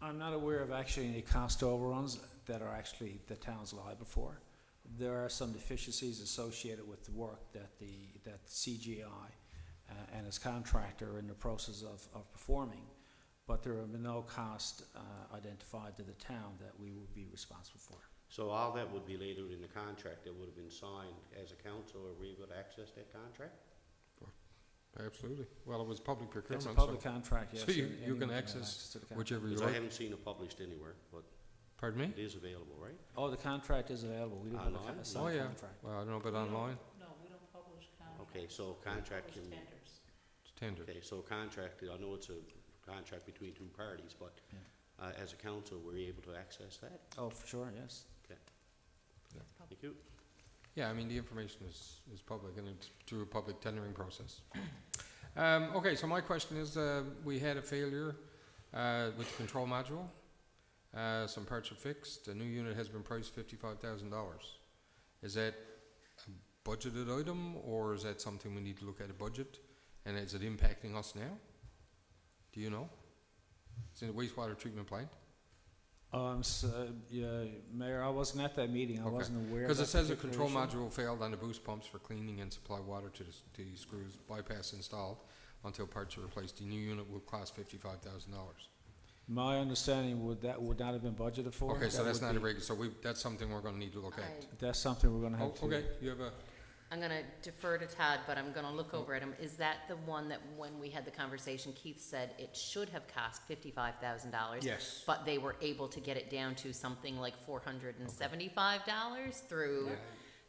I'm not aware of actually any cost overruns that are actually the town's liable for. There are some deficiencies associated with the work that CGI and its contractor are in the process of performing, but there have been no cost identified to the town that we would be responsible for. So all that would be laid out in the contract that would have been signed as a council, are we able to access that contract? Absolutely. Well, it was public procurement, It's a so public contract, yes. so you anyone can have access to the contract. whichever you Because I like. haven't seen it published anywhere, but Pardon me? it is available, right? Oh, the contract is available. We do have Online? a Oh, signed yeah. contract. Well, I don't know about online. No, we don't publish contracts. Okay, so We contract publish can, tenders. It's tendered. okay, so contract, I know it's a contract between two parties, but as a council, were you able to access that? Oh, for sure, yes. Thank you. Yeah, I mean, the information is public and it's through a public tendering process. Okay, so my question is, we had a failure with the control module. Some parts are fixed. The new unit has been priced $55,000. Is that a budgeted item, or is that something we need to look at a budget? And is it impacting us now? Do you know? It's in the wastewater treatment plant. Yeah, Mayor, I wasn't at that meeting. I Okay. wasn't aware of Because that it says the particular control issue. module failed on the boost pumps for cleaning and supply water to the screws. Bypass installed until parts are replaced. The new unit will cost $55,000. My understanding would not have been budgeted for. Okay, so That that's would not a be- regular, so that's something we're gonna need to look at. That's something we're gonna Oh, have to. okay, you have a, I'm gonna defer to Todd, but I'm gonna look over at him. Is that the one that when we had the conversation, Keith said it should have cost $55,000? Yes. But they were able to get it down to something like $475 through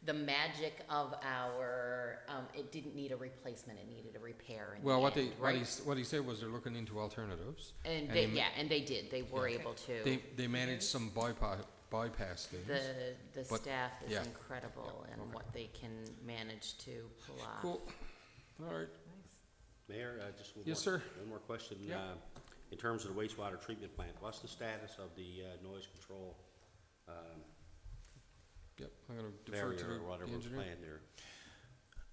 the magic of our, it didn't need a replacement, it needed a repair in well, the what end, right? what he said was they're looking into alternatives. And and they, they- yeah, and they did, they were able to. They managed some bypass things. The But- staff is yeah. incredible Yeah, and okay. what they can manage to pull off. Cool. All right. Mayor, just one Yes, more, sir. one more question. Yeah. In terms of the wastewater treatment plant, what's the status of the noise control Yep, I'm gonna defer to barrier or the whatever was engineer. planned there?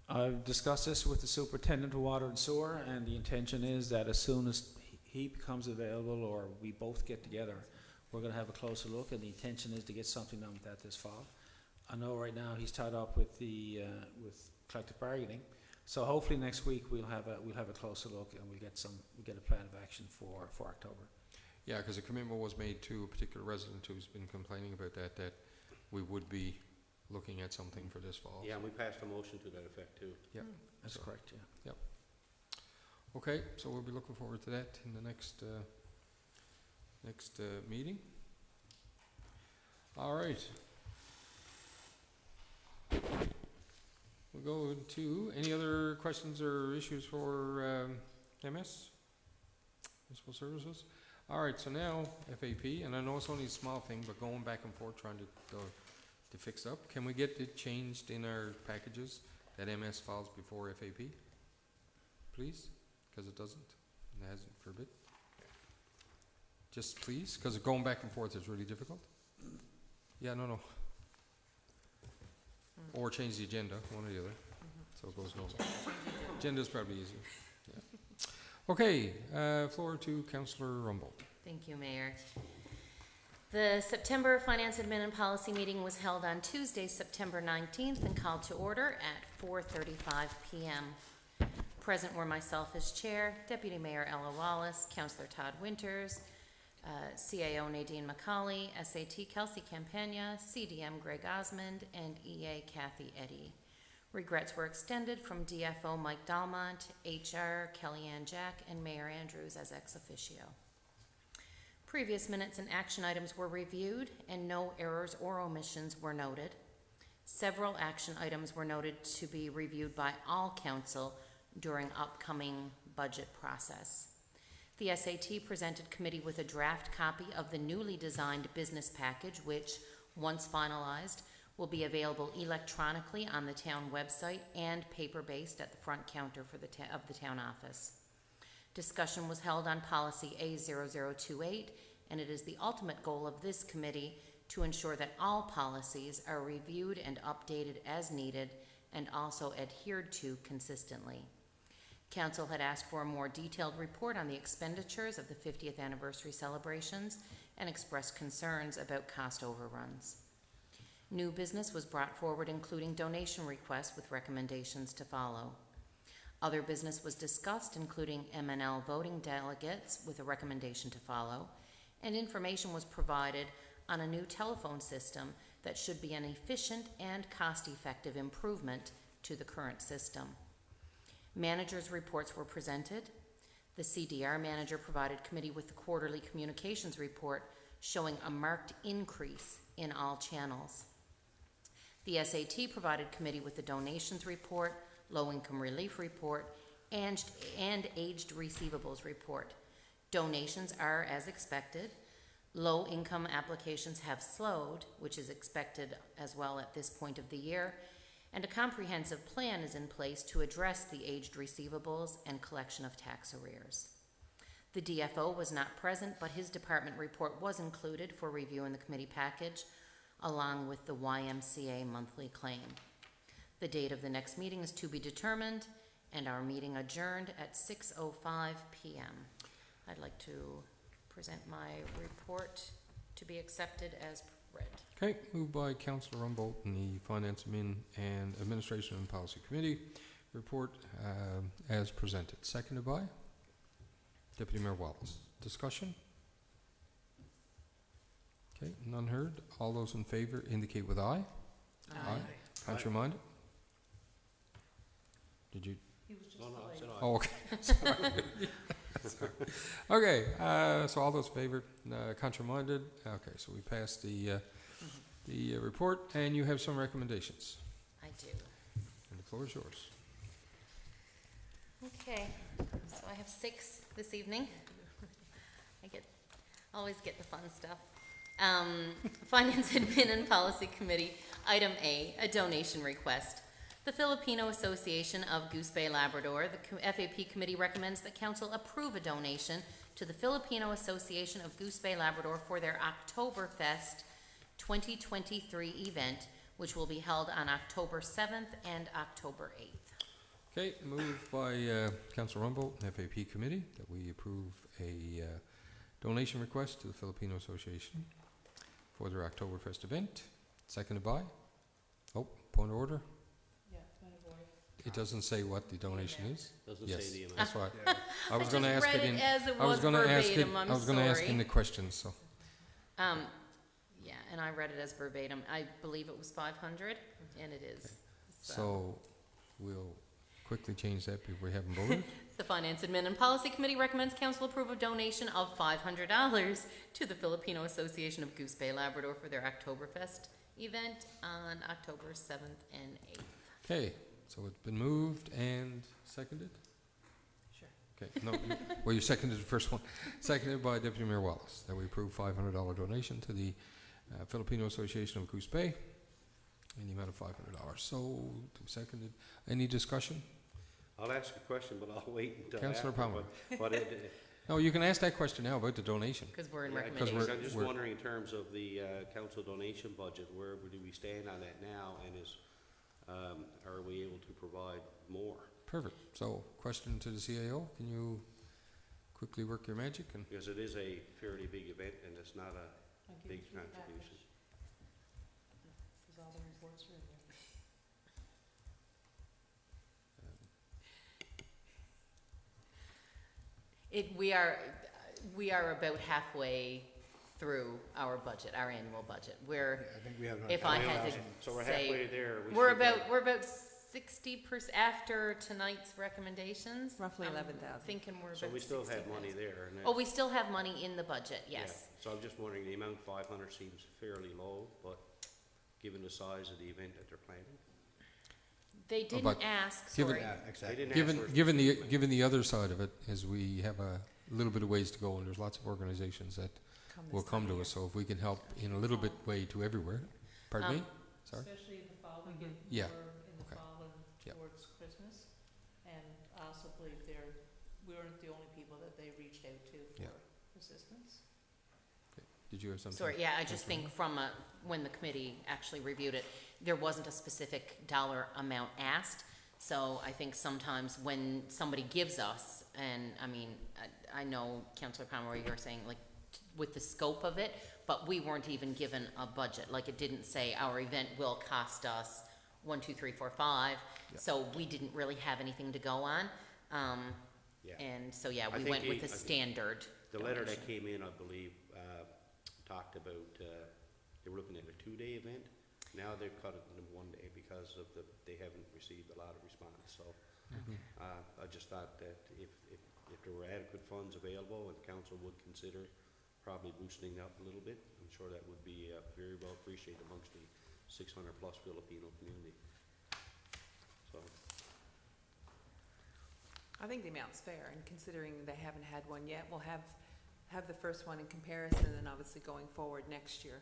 I've discussed this with the superintendent of water and sewer, and the intention is that as soon as he becomes available, or we both get together, we're gonna have a closer look, and the intention is to get something done with that this fall. I know right now he's tied up with the, with collective bargaining, so hopefully next week we'll have a closer look, and we'll get a plan of action for October. Yeah, because a commitment was made to a particular resident who's been complaining about that we would be looking at something for this fall. Yeah, and we passed a motion to that effect too. That's So- correct, yeah. Okay, so we'll be looking forward to that in the next meeting. All right. We'll go to, any other questions or issues for MS? Municipal Services? All right, so now FAP, and I know it's only a small thing, but going back and forth trying to fix up. Can we get it changed in our packages that MS files before FAP? Please? Because it doesn't, and it hasn't for a bit. Just please, because going back and forth is really difficult. Yeah, no. Or change the agenda, one or the other, so it goes no. Agenda's probably easier, yeah. Okay, floor to Councillor Rumble. Thank you, Mayor. The September Finance Admin and Policy meeting was held on Tuesday, September 19th, and called to order at 4:35 p.m. Present were myself as chair, Deputy Mayor Ella Wallace, Councillor Todd Winters, CAO Nadine McCauley, SAT Kelsey Campagna, CDM Greg Osmond, and EA Kathy Eddy. Regrets were extended from DFO Mike Dalmont, HR Kellyanne Jack, and Mayor Andrews as ex officio. Previous minutes and action items were reviewed, and no errors or omissions were noted. Several action items were noted to be reviewed by all council during upcoming budget process. The SAT presented committee with a draft copy of the newly designed business package, which, once finalized, will be available electronically on the town website and paper-based at the front counter for of the town office. Discussion was held on policy A0028, and it is the ultimate goal of this committee to ensure that all policies are reviewed and updated as needed and also adhered to consistently. Council had asked for a more detailed report on the expenditures of the 50th anniversary celebrations and expressed concerns about cost overruns. New business was brought forward, including donation requests with recommendations to follow. Other business was discussed, including MNL voting delegates with a recommendation to follow, and information was provided on a new telephone system that should be an efficient and cost-effective improvement to the current system. Managers' reports were presented. The CDR manager provided committee with the quarterly communications report showing a marked increase in all channels. The SAT provided committee with the donations report, low-income relief report, and aged receivables report. Donations are as expected. Low-income applications have slowed, which is expected as well at this point of the year, and a comprehensive plan is in place to address the aged receivables and collection of tax arrears. The DFO was not present, but his department report was included for review in the committee package, along with the YMCA monthly claim. The date of the next meeting is to be determined, and our meeting adjourned at 6:05 p.m. I'd like to present my report to be accepted as read. Okay, moved by Councillor Rumbold in the Finance and Administration and Policy Committee. Report as presented. Seconded by Deputy Mayor Wallace. Discussion? Okay, none heard. All those in favor indicate with aye. Aye. Contrary-minded? Did you? He was just No, I delayed. said aye. Oh, okay. Sorry. Okay, so all those in favor, contrary-minded? Okay, so we passed the report, and you have some recommendations. I do. And the floor is yours. Okay, so I have 6 this evening. I always get the fun stuff. Finance, Admin, and Policy Committee, item A, a donation request. The Filipino Association of Goose Bay Labrador, the FAP Committee recommends that Council approve a donation to the Filipino Association of Goose Bay Labrador for their Oktoberfest 2023 event, which will be held on October 7th and October 8th. Okay, moved by Councillor Rumbold, FAP Committee, that we approve a donation request to the Filipino Association for their Oktoberfest event. Seconded by? Oh, point of order? Yeah, point of order. It doesn't say what the donation is. Doesn't Yes, say the amount. that's right. Yeah. I was going to ask it in. as it I was was going to ask it. verbatim, I'm I was going to ask in sorry. the questions. So Yeah, and I read it as verbatim. I believe it was 500, and it is. so we'll quickly change that before we haven't voted. The Finance, Admin, and Policy Committee recommends Council approve a donation of $500 to the Filipino Association of Goose Bay Labrador for their Oktoberfest event on October 7th and 8th. Okay, so it's been moved and seconded. Sure. Okay, no, well, you seconded the first one. Seconded by Deputy Mayor Wallace, that we approve $500 donation to the Filipino Association of Goose Bay in the amount of $500. So, seconded. Any discussion? I'll ask a question, but I'll wait until Councillor after, Palmer. But No, you can ask that question now about the donation. Because we're in yeah, recommendation. I'm just we're- wondering in terms of the council donation budget, where do we stand on that now, and are we able to provide more? Perfect. So, question to the CAO. Can you quickly work your magic? And Because it is a fairly big event, and it's not a I'll give big it to you contribution. because all the reports are in there. We are about halfway through our budget, our annual budget. We're, I think we have. if I had to So we're say, halfway there. we we're should have- about 60% after tonight's recommendations. Roughly I'm 11,000. Thinking we're about So we still have 60%. money there. And Oh, we still have money in the budget, yeah. yes. So I'm just wondering, the amount 500 seems fairly low, but given the size of the event that they're planning. They didn't But ask, given- sorry. Yeah, They exactly. didn't ask for a given the other side of it is we have a little bit of ways to go, and there's lots of organizations that will come to us. So if we can help in a little bit way to everywhere. Pardon me? Sorry? Especially in the fall, we get Yeah. more in the Okay. fall and Yep. towards Christmas. And I also believe we weren't the only people that they reached out to Yeah. for assistance. Did you have something? Sorry, yeah, I just Councillor think from when the committee actually reviewed it, there wasn't a specific dollar amount asked. So I think sometimes when somebody gives us, and I mean, I know Councillor Palmer, you were saying like with the scope of it, but we weren't even given a budget. Like it didn't say our event will cost us 1, 2, 3, 4, 5. Yeah. So we didn't really have anything to go on. Yeah. And so, yeah, I we think went with the- the I think standard. The letter that donation. came in, I believe, talked about, they were looking at a 2-day event. Now they've cut it into 1 day because of they haven't received a lot of response. So I just thought that if there were adequate funds available and council would consider probably boosting up a little bit, I'm sure that would be very well appreciated amongst the 600-plus Filipino community. So, I think the amount's fair, and considering they haven't had one yet, we'll have the first one in comparison, and obviously going forward next year,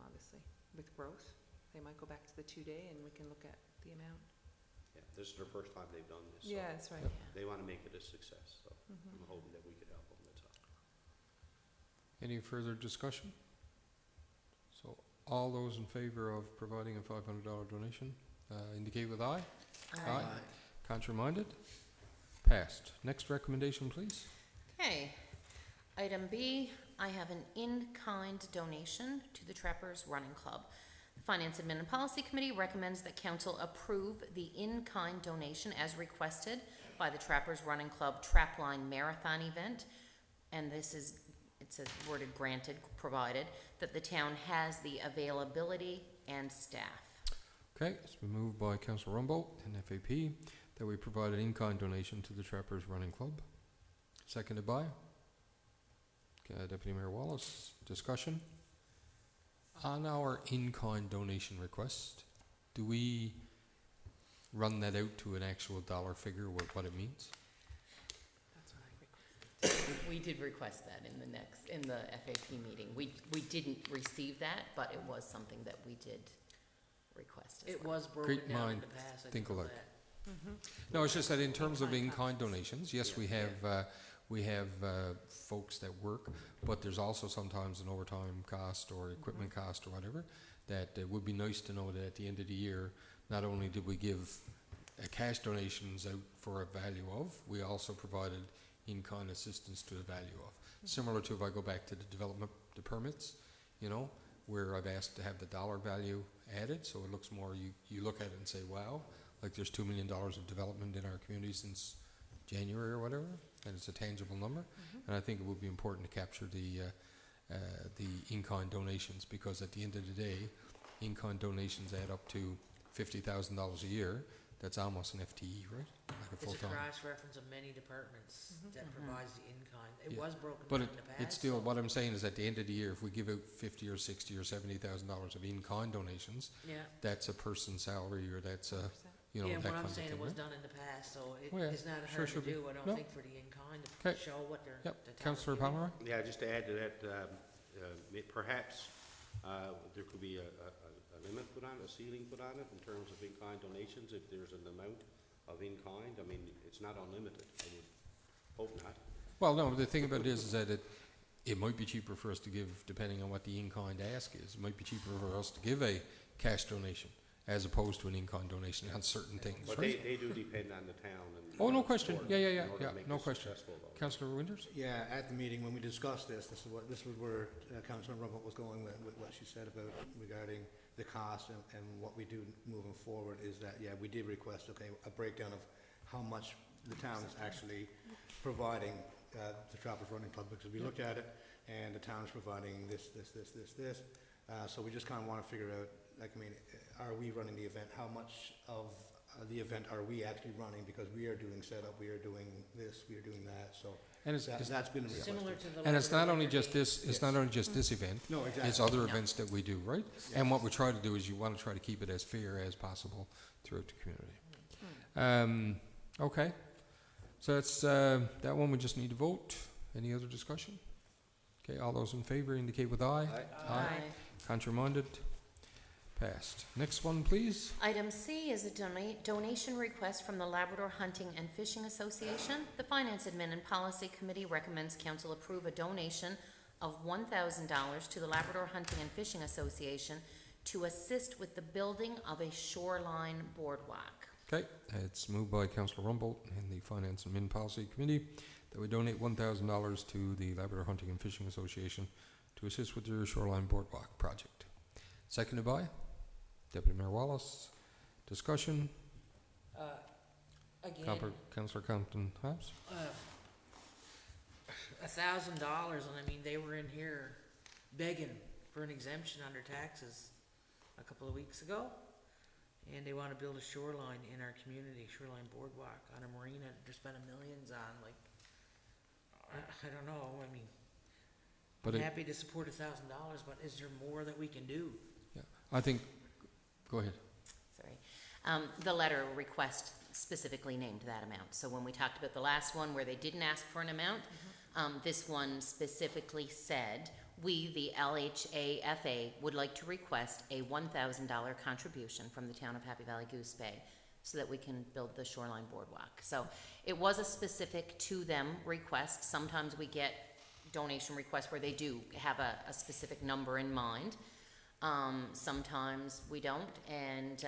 obviously, with growth. They might go back to the 2-day, and we can look at the amount. yeah, this is their first time they've done this. So Yeah, that's right. they want to make it a success, so Mhm. I'm hoping that we could help them, that's all. Any further discussion? So all those in favor of providing a $500 donation, indicate with aye. Aye. Contrary-minded? Passed. Next recommendation, please. Okay. Item B, I have an in-kind donation to the Trappers Running Club. The Finance, Admin, and Policy Committee recommends that council approve the in-kind donation as requested by the Trappers Running Club Trapline Marathon event. And this is, it says worded granted, provided, that the town has the availability and staff. Okay, it's been moved by Councillor Rumbold and FAP that we provide an in-kind donation to the Trappers Running Club. Seconded by Deputy Mayor Wallace. Discussion. On our in-kind donation request, do we run that out to an actual dollar figure, what it means? That's what I requested. We did request that in the FAP meeting. We didn't receive that, but it was something that we did request as It well. was broken Great down in mind, the past, I think didn't know alike. that. No, it's just that in terms of In-kind in-kind donations, yes, we have folks that work, but there's also sometimes an overtime cost or equipment cost or whatever, that it would be nice to know that at the end of the year, not only did we give cash donations out for a value of, we also provided in-kind assistance to the value of. Similar to if I go back to the development, the permits, you know, where I've asked to have the dollar value added, so it looks more, you look at it and say, wow, like there's $2 million of development in our community since January or whatever, and it's a tangible number. And I think it would be important to capture the in-kind donations, because at the end of the day, in-kind donations add up to $50,000 a year. That's almost an FTE, right? Like a It's a full-time. cross-reference of many departments that provides the in-kind. It Yeah. was broken But down in the past. it's still, so- what I'm saying is at the end of the year, if we give out 50 or 60 or $70,000 of in-kind donations, Yeah, that's a person's salary, or that's a, you know, yeah, that what kind I'm of thing, saying, it was right? done in the past, so Oh, yeah, it's not sure hard to should be. do, I don't No. think, for the in-kind to 'Kay. show what they're. Yep, the town Councillor is giving. Palmer? Yeah, just to add to that, perhaps there could be a limit put on it, a ceiling put on it in terms of in-kind donations, if there's an amount of in-kind. I mean, it's not unlimited, I would hope not. Well, no, the thing about it is that it might be cheaper for us to give, depending on what the in-kind ask is. It might be cheaper for us to give a cash donation as opposed to an in-kind donation on certain things, But right? they do depend on the town and. Oh, no question. support Yeah, in order to make no this question. successful, though. Councillor Winters? Yeah, at the meeting, when we discussed this, this was where Councilman Rumpelt was going with what she said about regarding the cost and what we do moving forward, is that, yeah, we did request, okay, a breakdown of how much the town is actually providing the Trappers Running Club, because we looked at it, and the town is providing this. So we just kind of want to figure out, like, I mean, are we running the event? How much of the event are we actually running? Because we are doing setup, we are doing this, we are doing that, so And it's, that's been requested. Similar to the. and it's not only just Labrador this, it's not only just this event, No, exactly. it's other No. events that we do, right? And what we try to do is you want to try to keep it as fair as possible throughout the community. Okay, so that's, that one we just need to vote. Any other discussion? Okay, all those in favor indicate with aye. Aye. Contrary-minded? Passed. Next one, please. Item C is a donation request from the Labrador Hunting and Fishing Association. The Finance Admin and Policy Committee recommends council approve a donation of $1,000 to the Labrador Hunting and Fishing Association to assist with the building of a shoreline boardwalk. Okay, it's moved by Councillor Rumbold in the Finance and Min Policy Committee that we donate $1,000 to the Labrador Hunting and Fishing Association to assist with their shoreline boardwalk project. Seconded by Deputy Mayor Wallace. Discussion. Again, Councillor Compton Hobbs. $1,000, and I mean, they were in here begging for an exemption under taxes a couple of weeks ago. And they wanna build a shoreline in our community, shoreline boardwalk on a marina they're spending millions on, like, I don't know, I mean, But I'm it, happy to support $1,000, but is there more that we can do? I think, go ahead. Sorry. The letter request specifically named that amount. So when we talked about the last one where they didn't ask for an amount, this one specifically said, we, the LHAFA, would like to request a $1,000 contribution from the town of Happy Valley Goose Bay so that we can build the shoreline boardwalk. So it was a specific to them request. Sometimes we get donation requests where they do have a specific number in mind. Sometimes we don't, and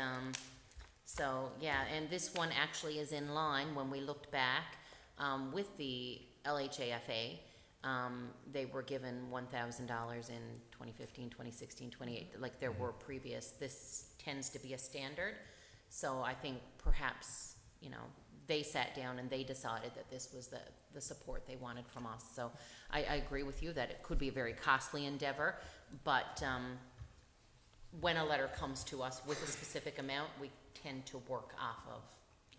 so, yeah, and this one actually is in line when we looked back with the LHAFA. They were given $1,000 in 2015, 2016, 2018, like there were previous, this tends to be a standard. So I think perhaps, you know, they sat down and they decided that this was the support they wanted from us. So I agree with you that it could be a very costly endeavor, but when a letter comes to us with a specific amount, we tend to work off of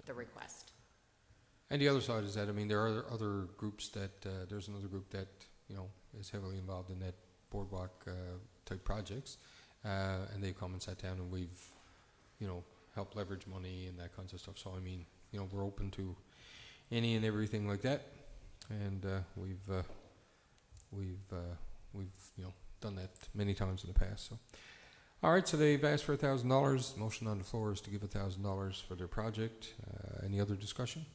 the request. And the other side is that, I mean, there are other groups that, there's another group that, you know, is heavily involved in that boardwalk type projects. And they've come and sat down and we've, you know, helped leverage money and that kinds of stuff. So, I mean, you know, we're open to any and everything like that. and we've done that many times in the past. So, all right. So they've asked for $1,000. Motion on the floor is to give $1,000 for their project. Any other discussion?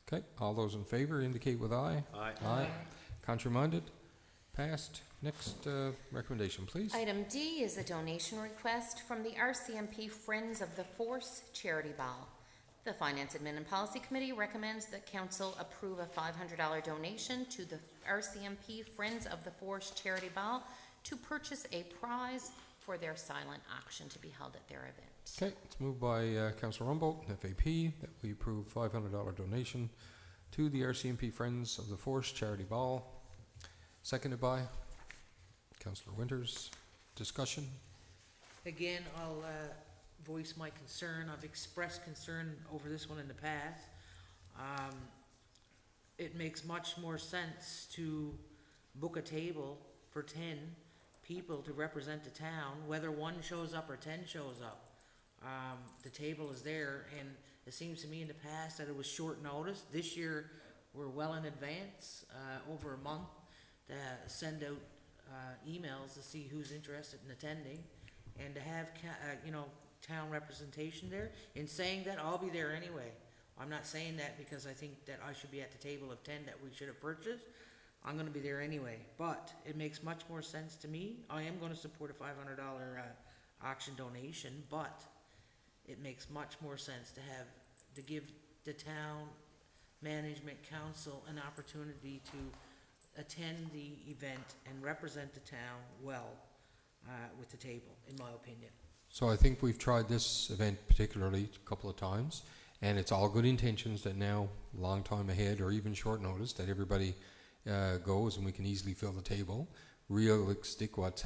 Okay. All those in favor indicate with aye. Aye. Aye. Contrary-minded? Passed. Next recommendation, please. Item D is a donation request from the RCMP Friends of the Force Charity Ball. The Finance, Admin, and Policy Committee recommends that council approve a $500 donation to the RCMP Friends of the Force Charity Ball to purchase a prize for their silent auction to be held at their event. Okay, it's moved by Councillor Rumbold, FAP, that we approve $500 donation to the RCMP Friends of the Force Charity Ball. Seconded by Councillor Winters. Discussion? Again, I'll voice my concern. I've expressed concern over this one in the past. It makes much more sense to book a table for 10 people to represent the town, whether one shows up or 10 shows up. The table is there, and it seems to me in the past that it was short notice. This year, we're well in advance, over a month, to send out emails to see who's interested in attending, and to have town representation there. In saying that, I'll be there anyway. I'm not saying that because I think that I should be at the table of 10 that we should have purchased. I'm gonna be there anyway, but it makes much more sense to me. I am gonna support a $500 auction donation, but it makes much more sense to give the town management council an opportunity to attend the event and represent the town well with the table, in my opinion. So I think we've tried this event particularly a couple of times, and it's all good intentions that now, long time ahead or even short notice, that everybody goes and we can easily fill the table. Realistically, what's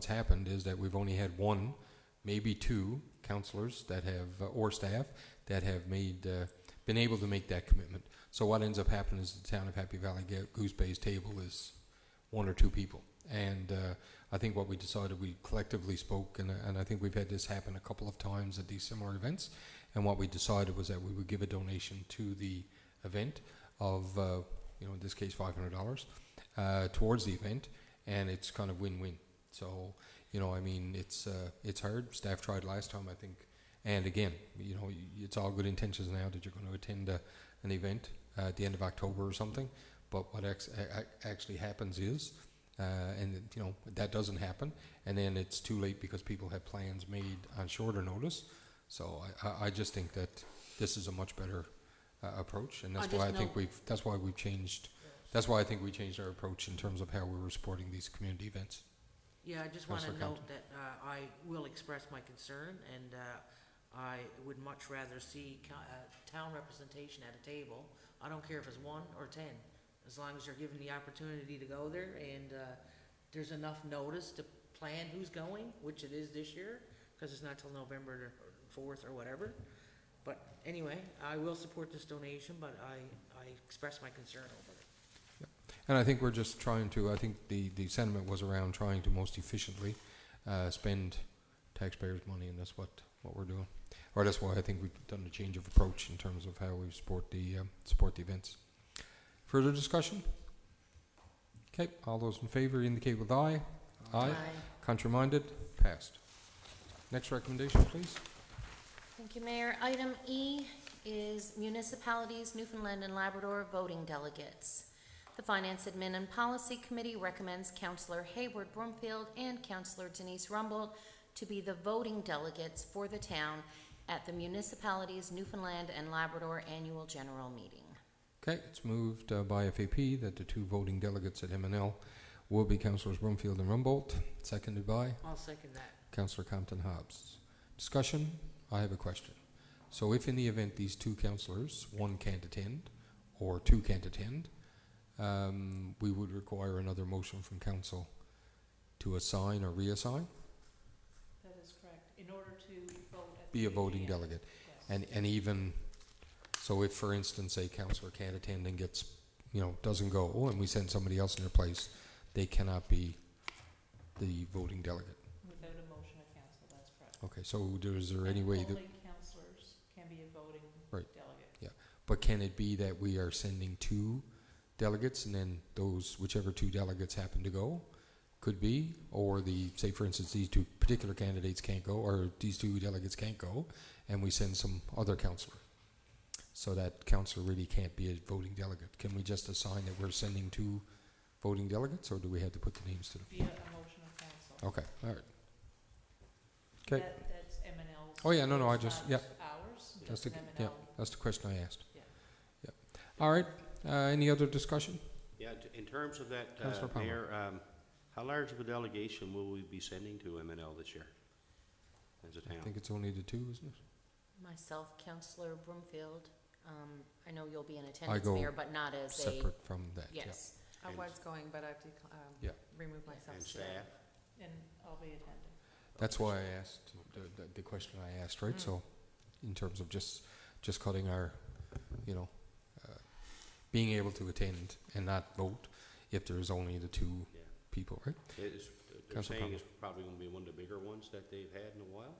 happened is that we've only had one, maybe two councillors that have, or staff, that have been able to make that commitment. So what ends up happening is the town of Happy Valley Goose Bay's table is one or two people. And I think what we decided, we collectively spoke, and I think we've had this happen a couple of times at these similar events, and what we decided was that we would give a donation to the event of, in this case, $500 towards the event, and it's kind of win-win. So, it's hard. Staff tried last time, I think, and again, it's all good intentions now that you're going to attend an event at the end of October or something, but what actually happens is, that doesn't happen, and then it's too late because people have plans made on shorter notice. So I just think that this is a much better approach, and that's why I think we've changed. That's why I think we changed our approach in terms of how we were supporting these community events. Yeah, I just want to Councillor note that I will express my concern, and I would much rather see town representation at a table. I don't care if it's 1 or 10, as long as you're given the opportunity to go there, and there's enough notice to plan who's going, which it is this year, because it's not till November 4th or whatever. But anyway, I will support this donation, but I express my concern over it. And I think we're just trying to, I think the sentiment was around trying to most efficiently spend taxpayers' money, and that's what we're doing. Or that's why I think we've done a change of approach in terms of how we support the events. Further discussion? Okay, all those in favour indicate with aye. Aye. Contrary-minded? Passed. Next recommendation, please. Thank you, Mayor. Item E is municipalities, Newfoundland and Labrador voting delegates. The Finance, Admin, and Policy Committee recommends Councillor Hayward Broomfield and Councillor Denise Rumbold to be the voting delegates for the town at the municipalities, Newfoundland and Labrador Annual General Meeting. Okay, it's moved by FAP that the two voting delegates at MNL will be Councillors Broomfield and Rumbold, seconded by I'll second that. Councillor Compton-Hobbs. Discussion? I have a question. So if in the event these two councillors, one can't attend or two can't attend, we would require another motion from council to assign or reassign, That is correct. In order to vote at be the a voting AGM. delegate. Yes. And even, so if for instance a councillor can't attend and gets, doesn't go, and we send somebody else in their place, they cannot be the voting delegate. Without a motion of council, that's correct. Okay, so is there any way that, Only councillors can be a voting Right. delegate. but can it be that we are sending 2 delegates, and then those, whichever 2 delegates happen to go, could be, or say for instance, these 2 particular candidates can't go, or these 2 delegates can't go, and we send some other councillor. So that councillor really can't be a voting delegate. Can we just assign that we're sending 2 voting delegates, or do we have to put the names to them? Via a motion of council. Okay, all right. Okay. That's M&L's. Oh, yeah, no, it's I just, not yeah, ours, that's the, it's an yeah, M&L. that's the question I asked. Yeah. Yep. All right, any other discussion? Yeah, in terms of that, Councillor Palmer. Mayor, how large of a delegation will we be sending to MNL this year as a I town? think it's only the 2, isn't it? Myself, Councillor Broomfield, I know you'll be in attendance, go Mayor, but not as a, Separate from that, yeah. yes. I And- was going, but I've Yeah. removed myself. And today. staff? And I'll be attending. That's why I asked, the question I asked, right? So, in terms of just cutting our, you know, being able to attend and not vote if there's only the 2 Yeah. people, right? They're Councillor saying Palmer. it's probably gonna be one of the bigger ones that they've had in a while?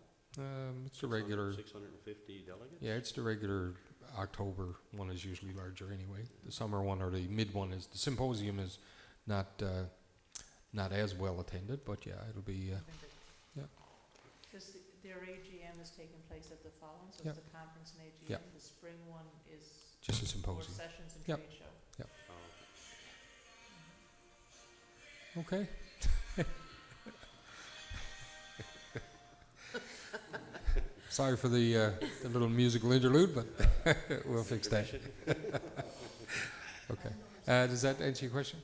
It's the regular, 650 delegates? yeah, it's the regular October one is usually larger anyway. The summer one or the mid one is, the symposium is not as well attended, but yeah, it'll be, Because their AGM is taking place at the following, so Yep. it's the conference and AGM. Yep. The spring one is just a more symposium. sessions and Yep. trade show. Oh, Okay. Sorry for the little musical interlude, but we'll fix that. Okay. Does that answer your question,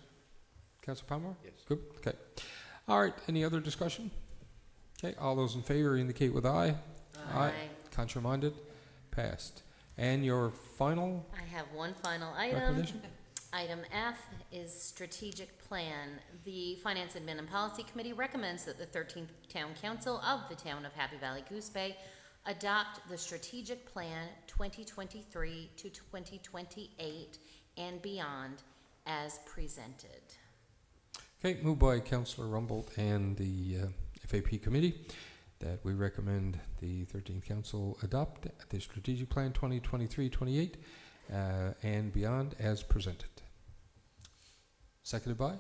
Councillor Palmer? Yes. Good. Okay. All right. Any other discussion? Okay. All those in favour indicate with aye. Aye. Contrary-minded? Passed. And your final I have one final item. recommendation? Item F is strategic plan. The Finance Admin and Policy Committee recommends that the 13th Town Council of the Town of Happy Valley Goose Bay adopt the strategic plan 2023 to 2028 and beyond as presented. Okay, moved by Councillor Rumbold and the FAP committee that we recommend the 13th Council adopt the strategic plan 2023-28 and beyond as presented. Seconded by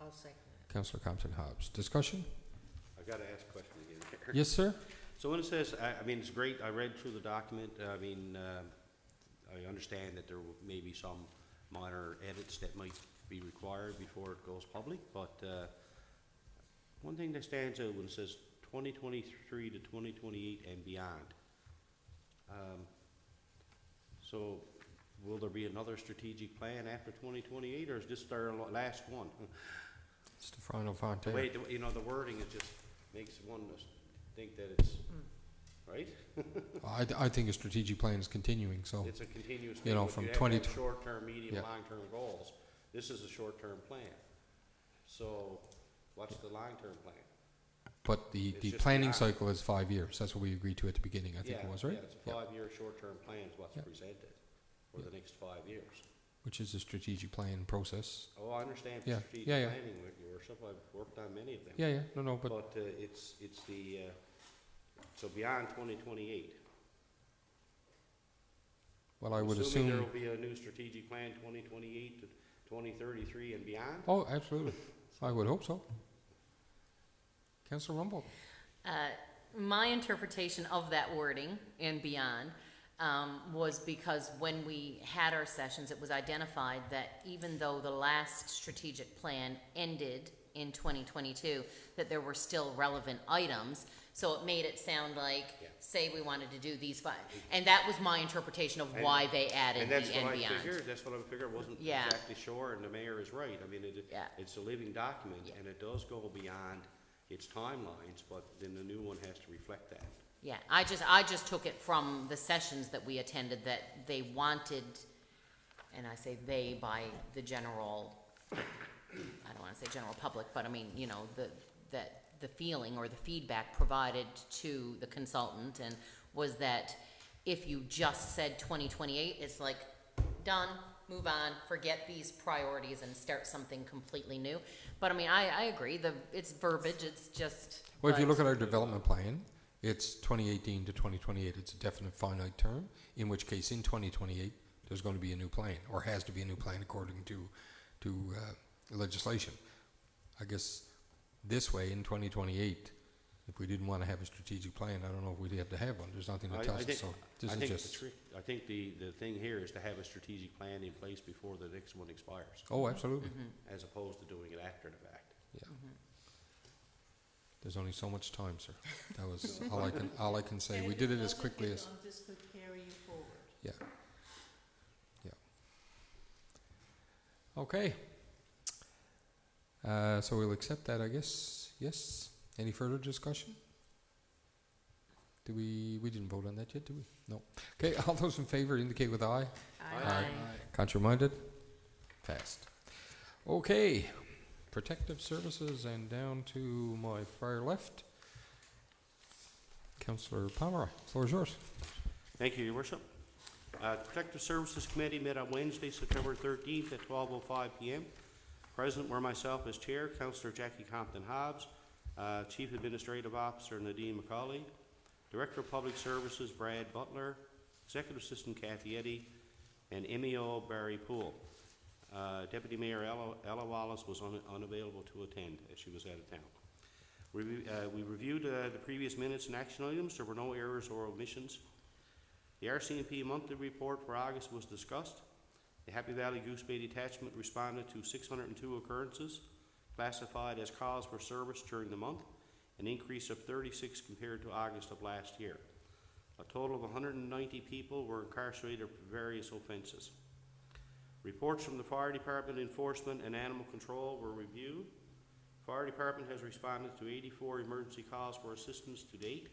I'll second it. Councillor Compton Hobbs. Discussion? I've gotta ask a question again here. Yes, sir? So when it says, I mean, it's great, I read through the document, I mean, I understand that there may be some minor edits that might be required before it goes public, but, one thing that stands out when it says 2023 to 2028 and beyond. So, will there be another strategic plan after 2028, or is this our last one? It's the final The frontier. way, you know, the wording, it just makes one think that it's, right? I think a strategic plan is continuing, so It's a continuous You thing. know, but from you have to 20 have short-term, medium, Yeah. long-term goals. This is a short-term plan. So what's the long-term plan? but the It's just planning beyond. cycle is 5 years. That's what we agreed to at the beginning, I think it was, right? Yeah, it's a 5-year short-term plan is what's Yeah. presented for the next 5 years. Which is a strategic plan process. Oh, I understand Yeah, strategic yeah, yeah. planning, Your Worship. I've worked on many of them. Yeah, no, but But it's the, so beyond 2028. well, I would Assuming there assume. will be a new strategic plan 2028 to 2033 and beyond? Oh, absolutely. I would hope so. Councillor Rumble. My interpretation of that wording and beyond was because when we had our sessions, it was identified that even though the last strategic plan ended in 2022, that there were still relevant items. So it made it sound like, Yeah. say we wanted to do these 5. And that was my interpretation of And- why they added And the that's what and I beyond. figured, that's what I figured, wasn't Yeah. exactly sure, and the mayor is right. I mean, Yeah. it's a living document, Yeah. and it does go beyond its timelines, but then the new one has to reflect that. Yeah, I just took it from the sessions that we attended that they wanted, and I say they by the general, I don't wanna say general public, but I mean, you know, the feeling or the feedback provided to the consultant and was that if you just said 2028, it's like, done, move on, forget these priorities and start something completely new. But I mean, I agree, it's verbiage, it's just. Well, if you but- look at our development plan, it's 2018 to 2028. It's a definite finite term, in which case in 2028, there's going to be a new plan, or has to be a new plan according to legislation. I guess this way, in 2028, if we didn't want to have a strategic plan, I don't know if we'd have to have one. There's nothing that tells us, so this is just... I think the thing here is to have a strategic plan in place before the next one expires, Oh, absolutely. as opposed to doing it after the fact. Yeah. There's only so much time, sir. That was all I can say. And We if did it it as doesn't quickly get as... done, this could carry you forward. Yeah. Yeah. Okay. So we'll accept that, I guess. Yes? Any further discussion? We didn't vote on that yet, did we? No. Okay, all those in favor indicate with aye. Aye. Contrary-minded? Passed. Okay. Protective Services, and down to my far left, Councillor Pomeroy. Floor is yours. Thank you, Your Worship. The Protective Services Committee met on Wednesday, September 13th at 12:05 p.m. Present were myself as Chair, Councillor Jackie Compton-Hobbs, Chief Administrative Officer Nadine McCauley, Director of Public Services Brad Butler, Executive Assistant Kathy Eddy, and MEO Barry Poole. Deputy Mayor Ella Wallace was unavailable to attend as she was out of town. We reviewed the previous minutes and action items. There were no errors or omissions. The RCMP monthly report for August was discussed. The Happy Valley Goose Bay Detachment responded to 602 occurrences, classified as calls for service during the month, an increase of 36 compared to August of last year. A total of 190 people were incarcerated for various offences. Reports from the Fire Department, Enforcement, and Animal Control were reviewed. Fire Department has responded to 84 emergency calls for assistance to date,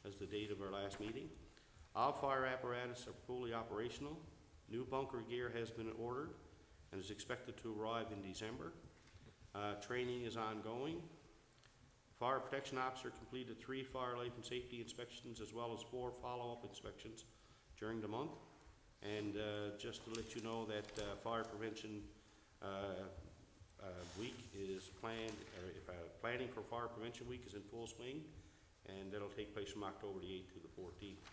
as the date of our last meeting. All fire apparatus are fully operational. New bunker gear has been ordered and is expected to arrive in December. Training is ongoing. Fire Protection Officer completed 3 fire life and safety inspections as well as 4 follow-up inspections during the month. And just to let you know that Fire Prevention Week is planned, planning for Fire Prevention Week is in full swing, and that'll take place from October the 8th to the 14th.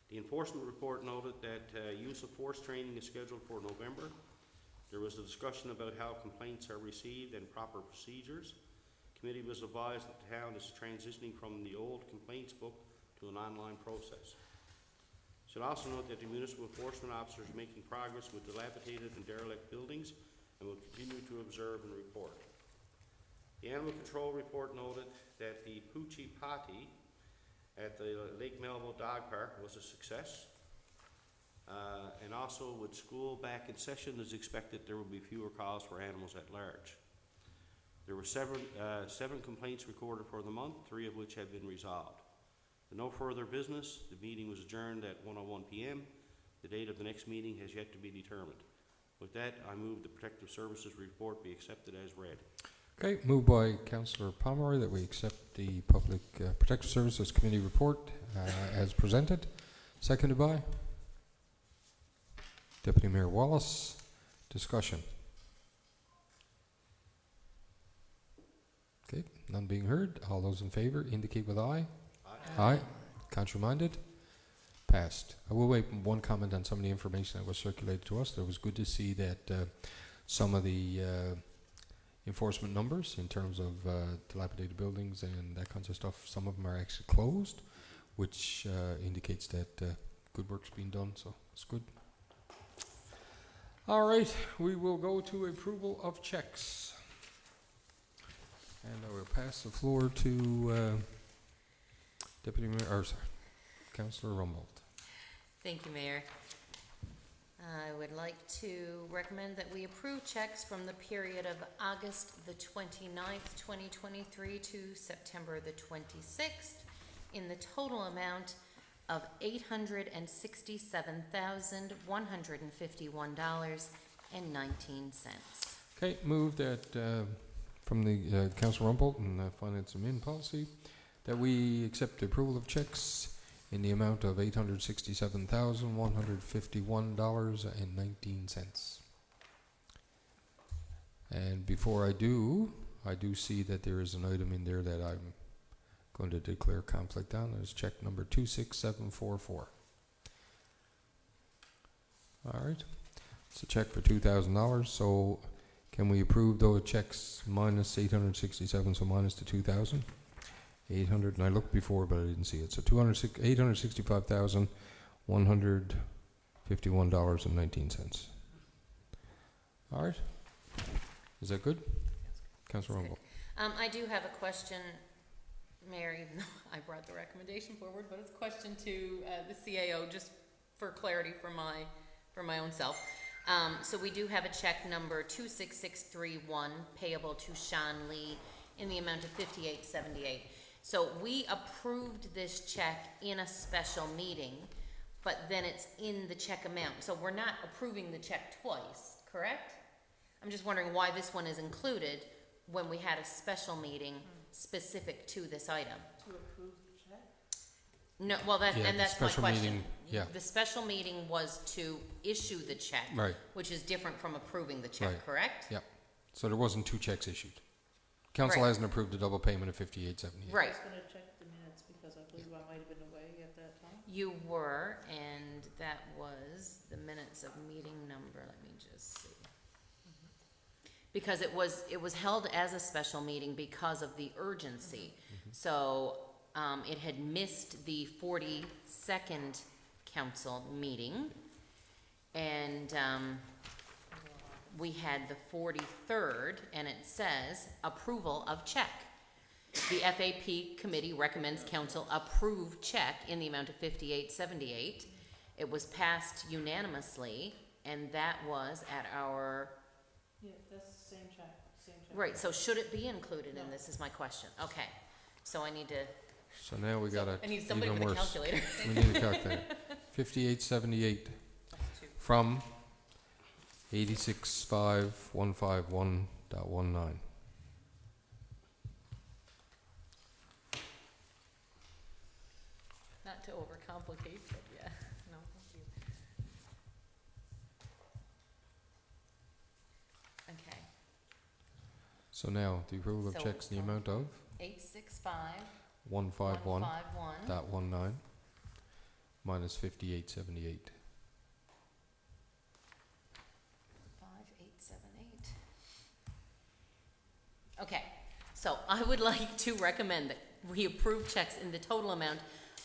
The enforcement report noted that use of force training is scheduled for November. There was a discussion about how complaints are received and proper procedures. Committee was advised that the town is transitioning from the old complaints book to an online process. Should also note that the municipal enforcement officer is making progress with dilapidated and derelict buildings and will continue to observe and report. The animal control report noted that the Poochie Potty at the Lake Melville Dog Park was a success. And also with school back in session, is expected there will be fewer calls for animals at large. There were 7 complaints recorded for the month, 3 of which have been resolved. With no further business, the meeting was adjourned at 1:01 p.m. The date of the next meeting has yet to be determined. With that, I move the Protective Services report be accepted as read. Okay, moved by Councillor Pomeroy that we accept the Public Protective Services Committee report as presented. Seconded by Deputy Mayor Wallace. Discussion. Okay, none being heard. All those in favor indicate with aye. Aye. Contrary-minded? Passed. I will make one comment on some of the information that was circulated to us. It was good to see that some of the enforcement numbers in terms of dilapidated buildings and that kinds of stuff, some of them are actually closed, which indicates that good work's being done, so it's good. All right, we will go to approval of checks. And I will pass the floor to Deputy Mayor, or sorry, Councillor Rumbold. Thank you, Mayor. I would like to recommend that we approve checks from the period of August the 29th, 2023 to September the 26th in the total amount of $867,151.19. Okay, move that from the Councillor Rumbold and Finance and Min Policy that we accept the approval of checks in the amount of $867,151.19. And before I do see that there is an item in there that I'm going to declare conflict on. It's check number 26744. All right. It's a check for $2,000, so can we approve those checks minus 867, so minus the 2,000? 800, and I looked before, but I didn't see it. So $865,151.19. All right. Is that good? Councillor Rumble. I do have a question, Mayor, even though I brought the recommendation forward, but it's a question to the CAO, just for clarity for my own self. So we do have a check number 26631 payable to Sean Lee in the amount of $58.78. So we approved this check in a special meeting, but then it's in the check amount. So we're not approving the check twice, correct? I'm just wondering why this one is included when we had a special meeting specific to this item. To approve the check? No, well, Yeah, the that's my special question. meeting, yeah. The special meeting was to issue the check. Right. Which is different from approving the check, Right. correct? Yep. So there wasn't 2 checks issued. Council Right. hasn't approved a double payment of $58.78. I Right. was gonna check the minutes because I believe I might have been away at that time. You were, and that was the minutes of meeting number, let me just see. Because it was held as a special meeting because of the urgency. So, it had missed the 42nd council meeting. And, we had the 43rd, and it says approval of check. The FAP committee recommends council approve check in the amount of $58.78. It was passed unanimously, and that was at our, Yeah, that's the same check. right, so should it be included in No. this is my question. Okay, so I need to, So now we got I need somebody even with a worse. calculator. We need a calculator. 58.78 from 865151.19. Not to overcomplicate, but yeah, no, thank you. Okay, So now the approval of So checks in the from amount of 865-151. 151.19 minus 58.78. 5878. Okay, so I would like to recommend that we approve checks in the total amount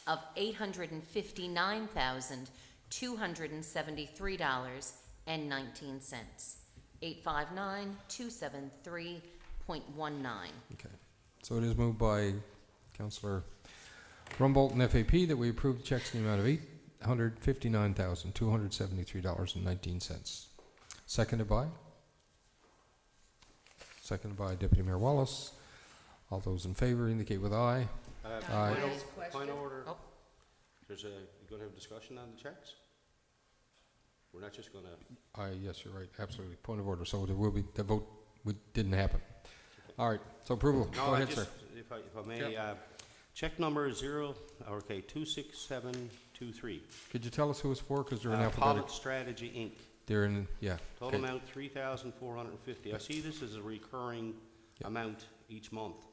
of $859,273.19. 859,273.19. Okay. So it is moved by Councillor Rumbold and FAP that we approve the checks in the amount of $859,273.19. Seconded by? Seconded by Deputy Mayor Wallace. All those in favour indicate with aye. Aye. Point of order. Oh. You're gonna have a discussion on the checks? We're not just gonna, Aye, yes, you're right, absolutely. Point of order. So there will be, the vote didn't happen. All right, so approval. no, Go I ahead, just, sir. if I may, check number 26723. Could you tell us who it's for? Because they're in alphabetical. Pilot Strategy, Inc. They're in, yeah. Total okay. amount 3,450. I see this as a recurring Yeah. amount each month.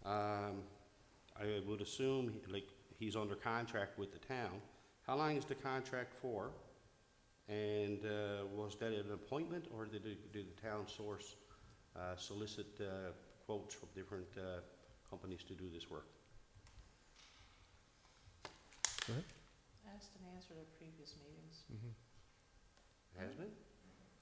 I would assume, like, he's under contract with the town. How long is the contract for? And was that an appointment, or did the town solicit quotes from different companies to do this work? Go ahead. Asked and answered at previous meetings. Has been?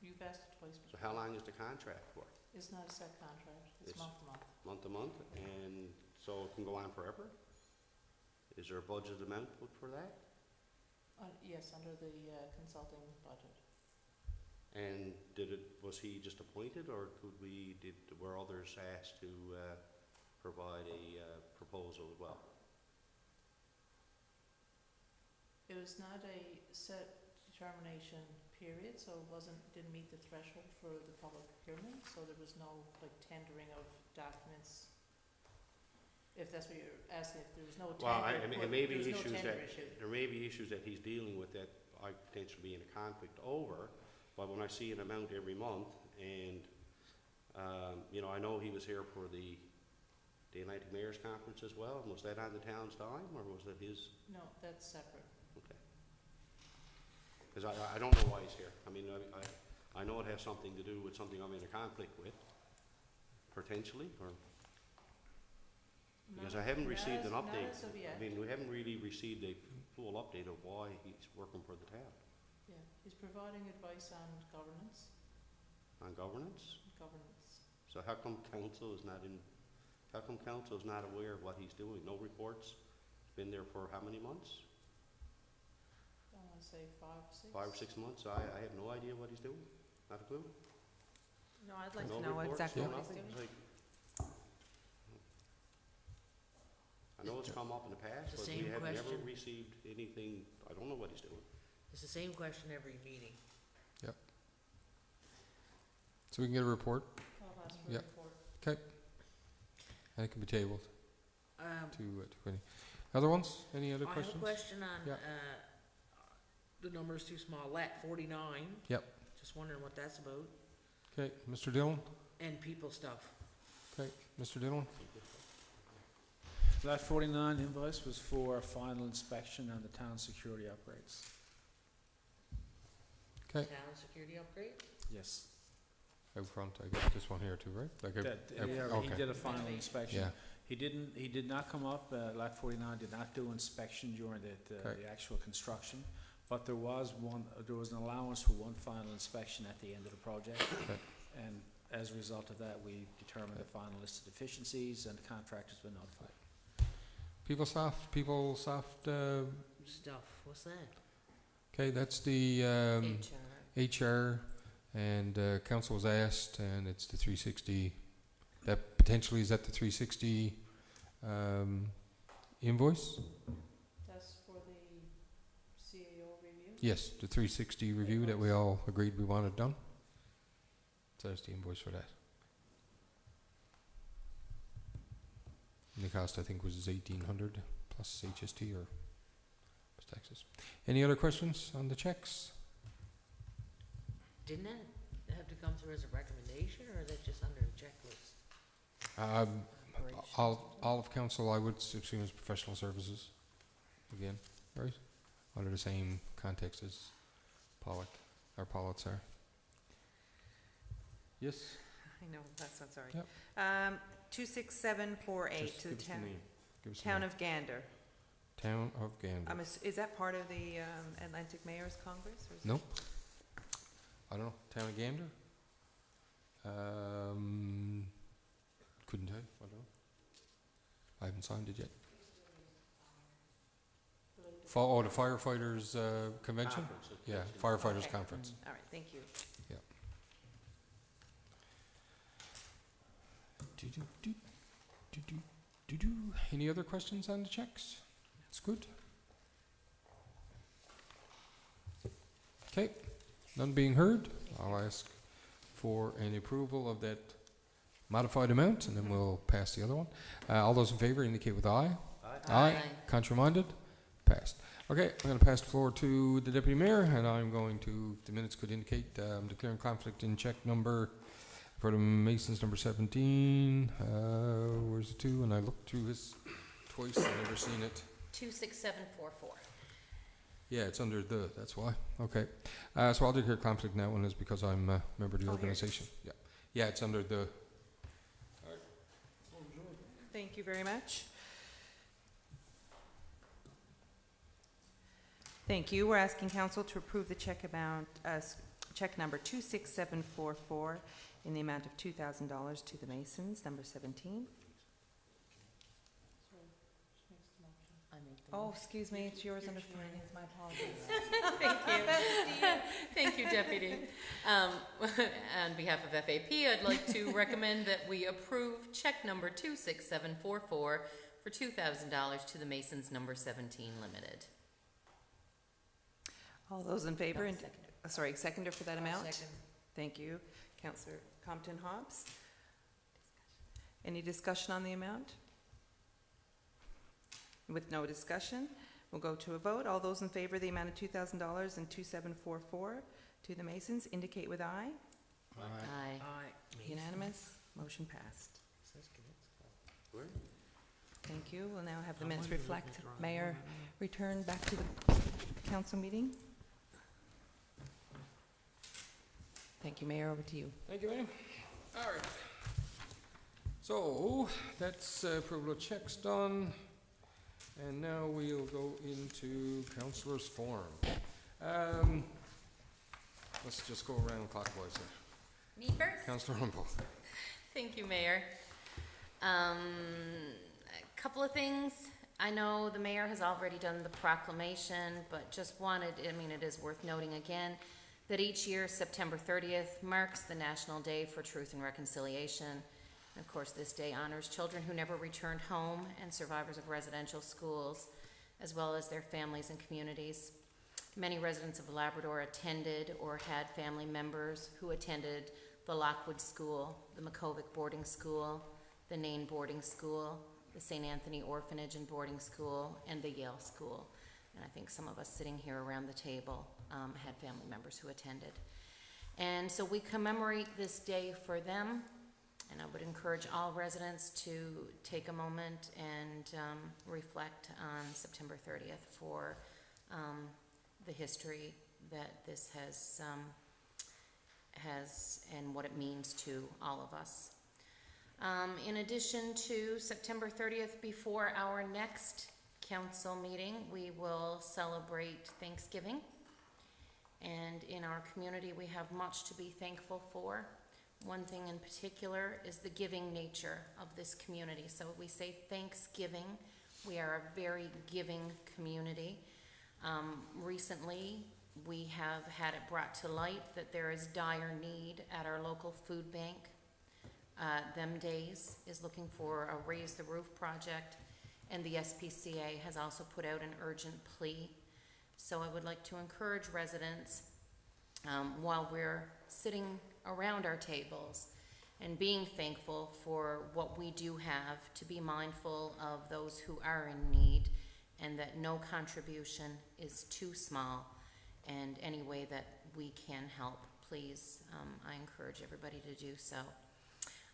You've asked it twice So before. how long is the contract for? It's not a set contract, it's It's- month to month. Month to month, and so it can go on forever? Is there a budget amount put for that? Yes, under the consulting budget. And was he just appointed, or were others asked to provide a proposal as well? It was not a set determination period, so it didn't meet the threshold for the public procurement, so there was no, like, tendering of documents. If that's what you're asking, if there was no tender. Well, I mean, it may be there was no issues tender that, issue. there may be issues that he's dealing with that I potentially be in a conflict over, but when I see an amount every month, and, I know he was here for the Atlantic Mayor's Conference as well, and was that on the town's dime, or was it his? No, that's separate. Okay. Because I don't know why he's here. I mean, I know it has something to do with something I'm in a conflict with, potentially, or, because I haven't received an update. Not as of yet. I mean, we haven't really received a full update of why he's working for the town. Yeah, he's providing advice on governance, On governance? governance. So how come council is not aware of what he's doing? No reports? Been there for how many months? I wanna say 5, 6. 5 or 6 months? I have no idea what he's doing. Not a clue. No, I'd like No to know reports, exactly no what he's nothing. doing. It's like, I know it's come up in the past, The but we same have never question. received anything. I don't know what he's doing. It's the same question every meeting. So we can get a report, I'll ask for a Yep. report. and it can be tabled Um, to committee. Other ones? Any other I have a questions? question on, Yeah. the number's too small, lat 49. Yep. Just wondering what that's about, Okay, Mr. Dillon? and people stuff. Okay, Mr. Dillon? That 49 invoice was for final inspection on the town security upgrades. Okay. Town security upgrade? Yes. Out front, I guess, this one here too, right? Like, That, out- he okay. did a final inspection. Yeah, He did not come up, Lat 49 did not do inspection during Okay. the actual construction, but there was an allowance for one final inspection at the end of the project. Okay. And as a result of that, we determined the final list of deficiencies and the contractors were notified. PeopleSoft, Stuff, what's that? okay, that's the, HR, and, council was asked, and it's the 360, that potentially is at the 360, invoice? That's for the CAO review? Yes, the 360 review that we all agreed we wanted done. So that's the invoice for that. And the cost, I think, was 1,800 plus HST or plus taxes. Any other questions on the checks? Didn't that have to come through as a recommendation, or is that just under a checklist? All of council, I would assume, is professional services, again, right? Under the same context as Pollitt's are. Yes? I know, that's not sorry. Yep. 26748 Just to the give us the town, name. Give us the town name. of Gander. Town of Gander. Is that part of the Atlantic Mayors Congress? Or is it- Nope. I don't know. Town of Gander? Couldn't tell you. I don't know. I haven't signed it yet. The firefighters convention? Conference, Yeah, convention. firefighters Okay. conference. All right, thank you. Any other questions on the checks? It's good. Okay, none being heard, I'll ask for an approval of that modified amount, and then we'll pass the other one. All those in favor indicate with aye. Aye. Contrary-minded? Passed. Okay, I'm going to pass the floor to the Deputy Mayor, and I'm going to, if the minutes could indicate, declaring conflict in check number for the Masons, number 17. Where's the 2? And I looked through this twice, I've never seen it. 26744. Yeah, it's under the, that's why. Okay. So I'll declare conflict in that one is because I'm a member of the Oh, here it organization. Yeah. Yeah, it's under the, Thank you very much. Thank you. We're asking council to approve the check amount, check number 26744 in the amount of $2,000 to the Masons, number 17. Sorry, she makes the motion. I make the Oh, motion. excuse me, it's yours under finance, my apologies. Thank you. Thank you, Deputy. On behalf of FAP, I'd like to recommend that we approve check number 26744 for $2,000 to the Masons, number 17 Limited. All those in favor? No, and- seconder. Sorry, seconder for that amount? Second. Thank you. Councillor Compton Hobbs. Any discussion on the amount? With no discussion, we'll go to a vote. All those in favor of the amount of $2,000 and 2744 to the Masons indicate with aye. Aye. Aye. Unanimous, motion passed. Says Knitzko. Where? Thank you. We'll now have the I minutes wonder if reflect. it's wrong. Mayor, return back to the council meeting. Thank you, Mayor. Over to you. Thank you, ma'am. All right. So, that's approval of checks done. And now we'll go into councillors' forum. Let's just go around clockwise here. Me first? Councillor Rumble. Thank you, Mayor. A couple of things. I know the mayor has already done the proclamation, but just wanted, I mean, it is worth noting again, that each year, September 30th marks the National Day for Truth and Reconciliation. And of course, this day honors children who never returned home and survivors of residential schools, as well as their families and communities. Many residents of Labrador attended or had family members who attended the Lockwood School, the Makovic Boarding School, the Nain Boarding School, the St. Anthony Orphanage and Boarding School, and the Yale School. And I think some of us sitting here around the table had family members who attended. And so we commemorate this day for them, and I would encourage all residents to take a moment and reflect on September 30th for the history that this has and what it means to all of us. In addition to September 30th, before our next council meeting, we will celebrate Thanksgiving. And in our community, we have much to be thankful for. One thing in particular is the giving nature of this community. So we say Thanksgiving. We are a very giving community. Recently, we have had it brought to light that there is dire need at our local food bank. Them Days is looking for a Raise the Roof project, and the SPCA has also put out an urgent plea. So I would like to encourage residents, while we're sitting around our tables and being thankful for what we do have, to be mindful of those who are in need, and that no contribution is too small, and any way that we can help, please, I encourage everybody to do so.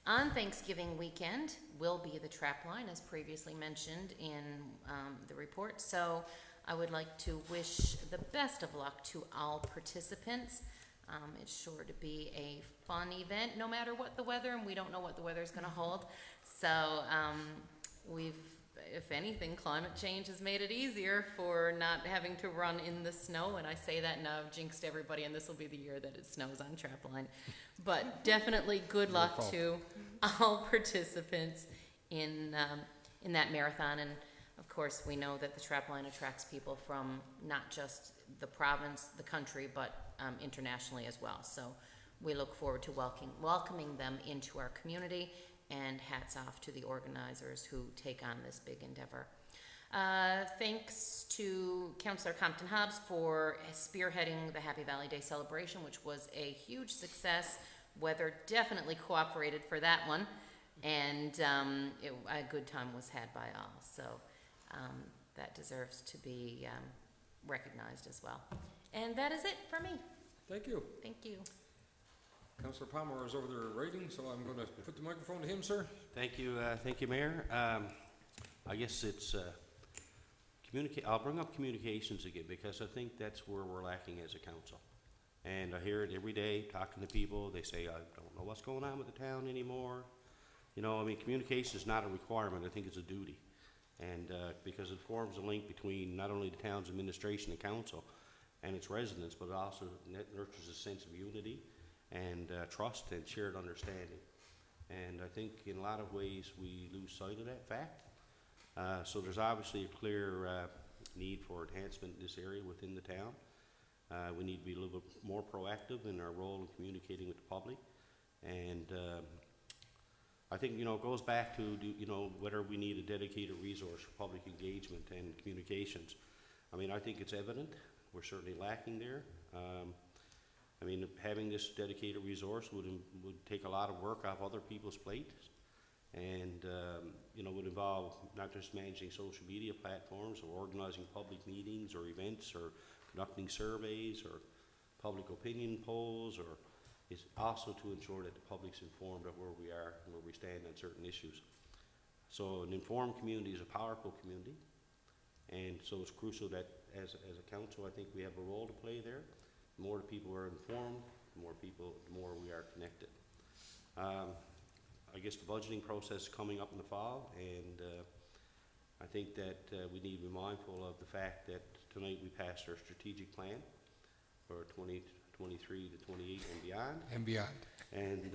On Thanksgiving weekend will be the trap line, as previously mentioned in the report. So I would like to wish the best of luck to all participants. It's sure to be a fun event, no matter what the weather, and we don't know what the weather is going to hold. So if anything, climate change has made it easier for not having to run in the snow. And I say that now, I've jinxed everybody, and this will be the year that it snows on Trapline. But definitely good luck to all participants in that marathon. And of course, we know that the Trapline attracts people from not just the province, the country, but internationally as well. So we look forward to welcoming them into our community, and hats off to the organizers who take on this big endeavor. Thanks to Councillor Compton Hobbs for spearheading the Happy Valley Day celebration, which was a huge success. Weather definitely cooperated for that one, and a good time was had by all. So that deserves to be recognized as well. And that is it for me. Thank you. Thank you. Councillor Palmer is over there writing, so I'm going to put the microphone to him, sir. Thank you, Mayor. I guess it's I'll bring up communications again, because I think that's where we're lacking as a council. And I hear it every day, talking to people. They say, I don't know what's going on with the town anymore. You know, I mean, communication is not a requirement. I think it's a duty. And because it forms a link between not only the town's administration and council and its residents, but it also nurtures a sense of unity and trust and shared understanding. And I think in a lot of ways we lose sight of that fact. So there's obviously a clear need for enhancement in this area within the town. We need to be a little bit more proactive in our role in communicating with the public. And I think, you know, it goes back to, you know, whether we need a dedicated resource for public engagement and communications. I mean, I think it's evident. We're certainly lacking there. I mean, having this dedicated resource would take a lot of work off other people's plates, and you know, would involve not just managing social media platforms or organizing public meetings or events or conducting surveys or public opinion polls, or is also to ensure that the public's informed of where we are and where we stand on certain issues. So an informed community is a powerful community, and so it's crucial that as a council, I think we have a role to play there. The more the people are informed, the more people, the more we are connected. I guess the budgeting process is coming up in the fall, and I think that we need to be mindful of the fact that tonight we passed our strategic plan for 2023 to 28 and beyond. And beyond. And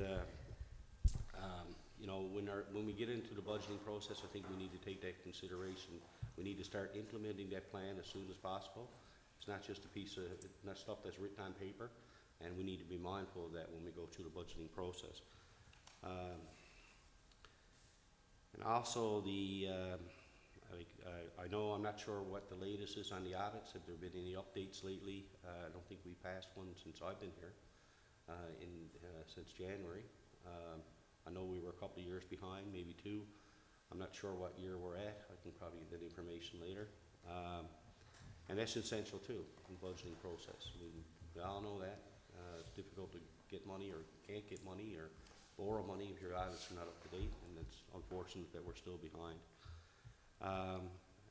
you know, when we get into the budgeting process, I think we need to take that consideration. We need to start implementing that plan as soon as possible. It's not just a piece of, not stuff that's written on paper, and we need to be mindful of that when we go through the budgeting process. And also I know, I'm not sure what the latest is on the audits. Have there been any updates lately? I don't think we passed one since I've been here, since January. I know we were a couple of years behind, maybe 2. I'm not sure what year we're at. I can probably get that information later. And that's essential too in the budgeting process. We all know that. It's difficult to get money or can't get money or borrow money if your audits are not up to date, and it's unfortunate that we're still behind.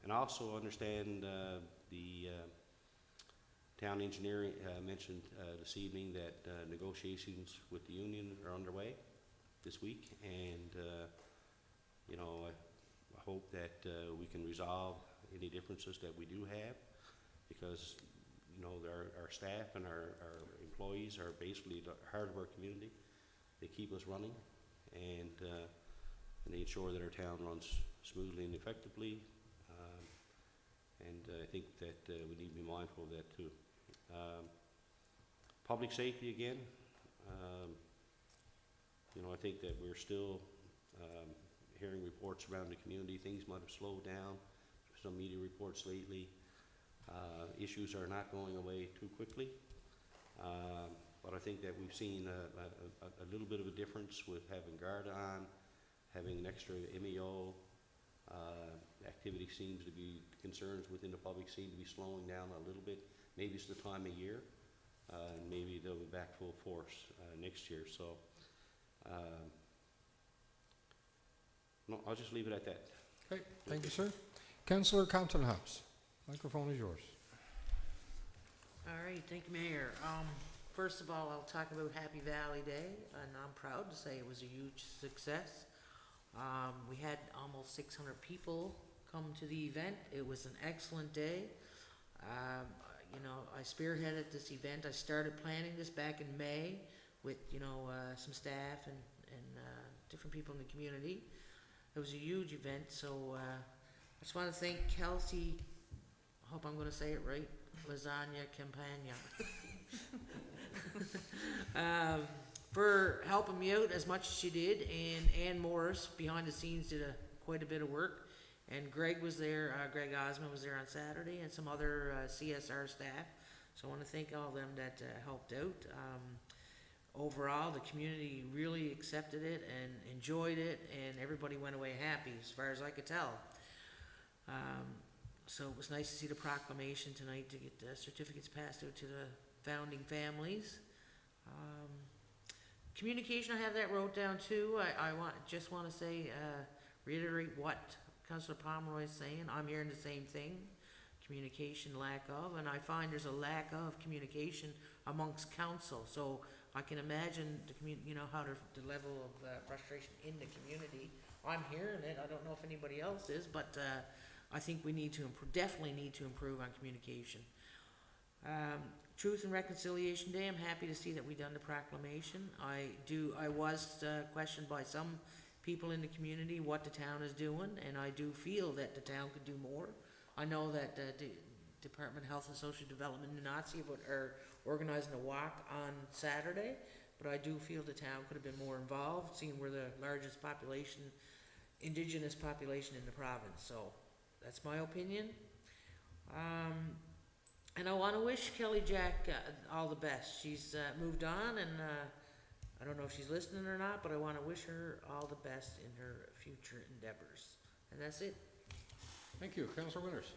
And also understand the town engineer mentioned this evening that negotiations with the union are underway this week, and you know, I hope that we can resolve any differences that we do have, because you know, our staff and our employees are basically the heart of our community. They keep us running, and they ensure that our town runs smoothly and effectively. And I think that we need to be mindful of that too. Public safety again. You know, I think that we're still hearing reports around the community. Things might have slowed down. Some media reports lately. Issues are not going away too quickly. But I think that we've seen a little bit of a difference with having guard on, having an extra MEO. Activity seems to be, concerns within the public seem to be slowing down a little bit. Maybe it's the time of year, and maybe they'll be back full force next year. So no, I'll just leave it at that. Okay, thank you, sir. Councillor Compton House, microphone is yours. All right, thank you, Mayor. First of all, I'll talk about Happy Valley Day, and I'm proud to say it was a huge success. We had almost 600 people come to the event. It was an excellent day. You know, I spearheaded this event. I started planning this back in May with, you know, some staff and different people in the community. It was a huge event, so I just want to thank Kelsey, I hope I'm going to say it right, Lasagna Campagna, for helping me out as much as she did, and Ann Morris behind the scenes did quite a bit of work, and Greg was there, Greg Osmond was there on Saturday, and some other CSR staff, so I want to thank all of them that helped out. Overall, the community really accepted it and enjoyed it, and everybody went away happy, as far as I could tell. So it was nice to see the proclamation tonight to get the certificates passed out to the founding families. Communication, I have that wrote down too. I just want to say, reiterate what Councillor Pomeroy is saying. I'm hearing the same thing. Communication, lack of, and I find there's a lack of communication amongst council. So I can imagine you know, how the level of frustration in the community. I'm hearing it. I don't know if anybody else is, but I think we need to definitely need to improve on communication. Truth and Reconciliation Day. I'm happy to see that we done the proclamation. I was questioned by some people in the community what the town is doing, and I do feel that the town could do more. I know that the Department of Health and Social Development in Nazi are organizing a walk on Saturday, but I do feel the town could have been more involved, seeing we're the largest population, indigenous population in the province. So that's my opinion. And I want to wish Kelly Jack all the best. She's moved on, and I don't know if she's listening or not, but I want to wish her all the best in her future endeavors. And that's it. Thank you. Councillor Winters.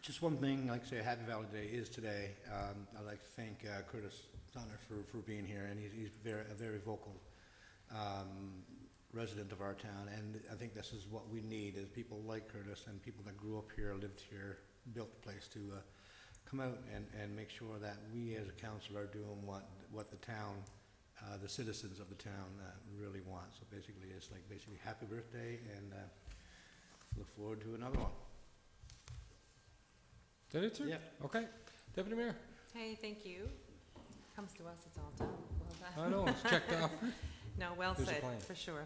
Just one thing, like I say, Happy Valley Day is today. I'd like to thank Curtis Donner for being here, and he's a very vocal resident of our town, and I think this is what we need, is people like Curtis and people that grew up here, lived here, built the place come out and make sure that we as a council are doing what the town, the citizens of the town really want. So basically, it's like basically happy birthday, and look forward to another one. Is that it, sir? Yeah. Okay. Deputy Mayor? Hey, thank you. Comes to us, it's all done. Well done. I know, it's checked off. No, well There's a said, plan. for sure.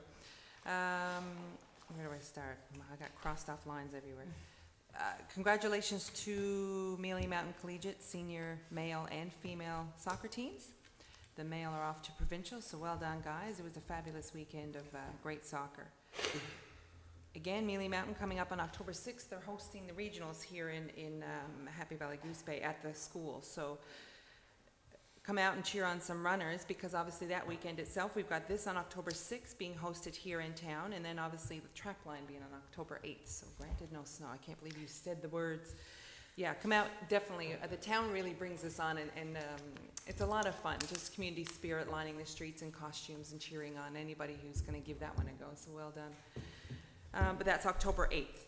Where do I start? I got crossed off lines everywhere. Congratulations to Mealy Mountain Collegiate senior male and female soccer teams. The male are off to provincial, so well done, guys. It was a fabulous weekend of great soccer. Again, Mealy Mountain coming up on October 6th. They're hosting the regionals here in Happy Valley Goose Bay at the school. So come out and cheer on some runners, because obviously that weekend itself, we've got this on October 6th being hosted here in town, and then obviously the track line being on October 8th. So granted, no snow. I can't believe you said the words. Yeah, come out, definitely. The town really brings this on, and it's a lot of fun. Just community spirit, lining the streets in costumes and cheering on anybody who's going to give that one a go. So well done. But that's October 8th.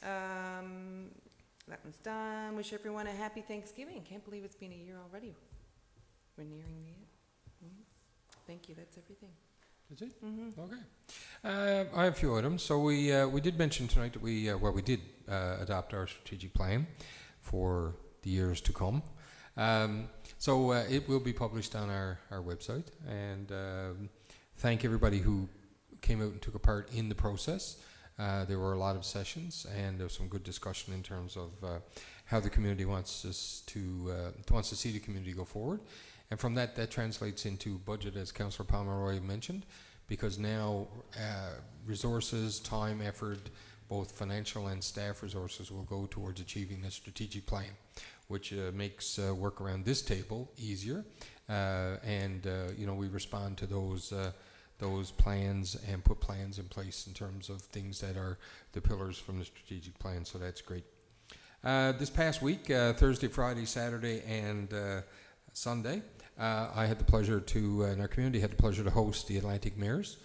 That one's done. Wish everyone a happy Thanksgiving. Can't believe it's been a year already. We're nearing the end. Thank you, that's everything. That's it? Mm-hmm. Okay. I have a few items. So we did mention tonight that we did adopt our strategic plan for the years to come. So it will be published on our website, and thank everybody who came out and took a part in the process. There were a lot of sessions, and there was some good discussion in terms of how the community wants to see the community go forward. And from that translates into budget, as Councillor Pomeroy mentioned, because now resources, time, effort, both financial and staff resources will go towards achieving the strategic plan, which makes work around this table easier. We respond to those plans and put plans in place in terms of things that are the pillars from the strategic plan, so that's great. This past week, Thursday, Friday, Saturday, and Sunday, I had the pleasure to, and our community had the pleasure to host the Atlantic Mayors.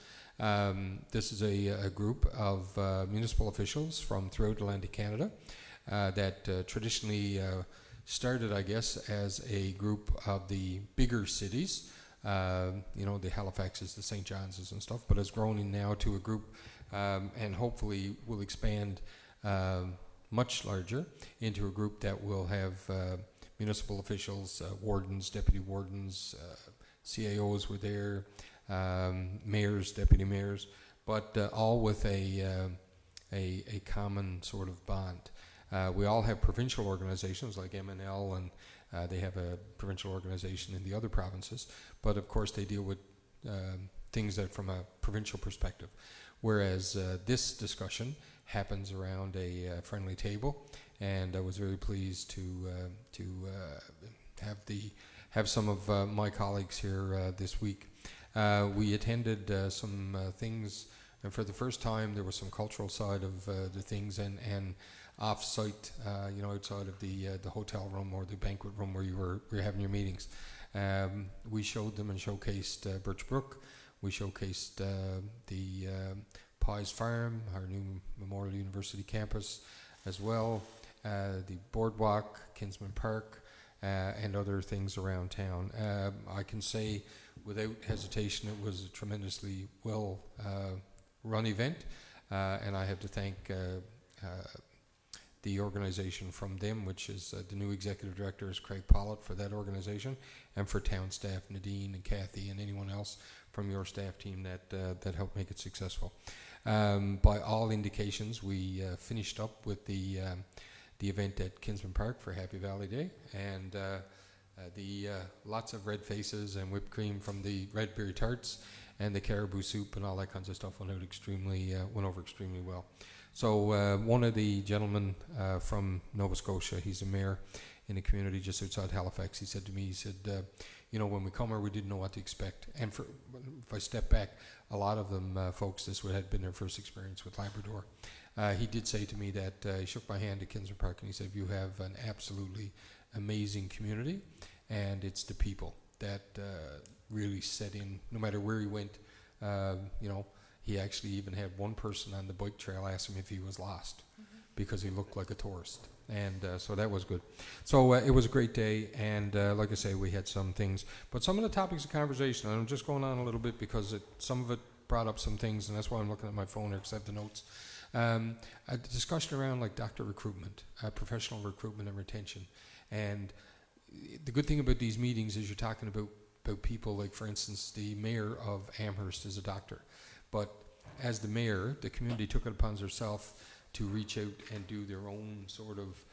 This is a group of municipal officials from throughout Atlantic Canada that traditionally started, I guess, as a group of the bigger cities, the Halifaxes, the St. Johnses and stuff, but has grown in now to a group and hopefully will expand much larger into a group that will have municipal officials, wardens, deputy wardens, CAOs were there, mayors, deputy mayors, but all with a common sort of bond. We all have provincial organizations like MNL, and they have a provincial organization in the other provinces, but of course they deal with things that from a provincial perspective. Whereas this discussion happens around a friendly table, and I was very pleased to have some of my colleagues here this week. We attended some things, and for the first time there was some cultural side of the things, and off-site, outside of the hotel room or the banquet room where you were having your meetings. We showed them and showcased Birch Brook. We showcased the Pies Farm, our new Memorial University campus as well, the Boardwalk, Kinsman Park, and other things around town. I can say without hesitation it was a tremendously well run event, and I have to thank the organization from them, which is the new executive director is Craig Pollitt for that organization, and for town staff, Nadine and Kathy and anyone else from your staff team that helped make it successful. By all indications, we finished up with the event at Kinsman Park for Happy Valley Day, and the lots of red faces and whipped cream from the red berry tarts and the caribou soup and all that kinds of stuff went over extremely well. So one of the gentlemen from Nova Scotia, he's a mayor in a community just outside Halifax, he said to me, when we come here, we didn't know what to expect. And if I step back, a lot of them folks, this had been their first experience with Labrador. He did say to me that he shook my hand at Kinsman Park and he said, you have an absolutely amazing community, and it's the people that really set in, no matter where he went. He actually even had one person on the bike trail ask him if he was lost because he looked like a tourist. and so that was good. So it was a great day, and like I say, we had some things, but some of the topics of conversation, and I'm just going on a little bit because some of it brought up some things, and that's why I'm looking at my phone here, because I have the notes. A discussion around like doctor recruitment, professional recruitment and retention, and the good thing about these meetings is you're talking about people like, for instance, the mayor of Amherst is a doctor, but as the mayor, the community took it upon themselves to reach out and do their own sort of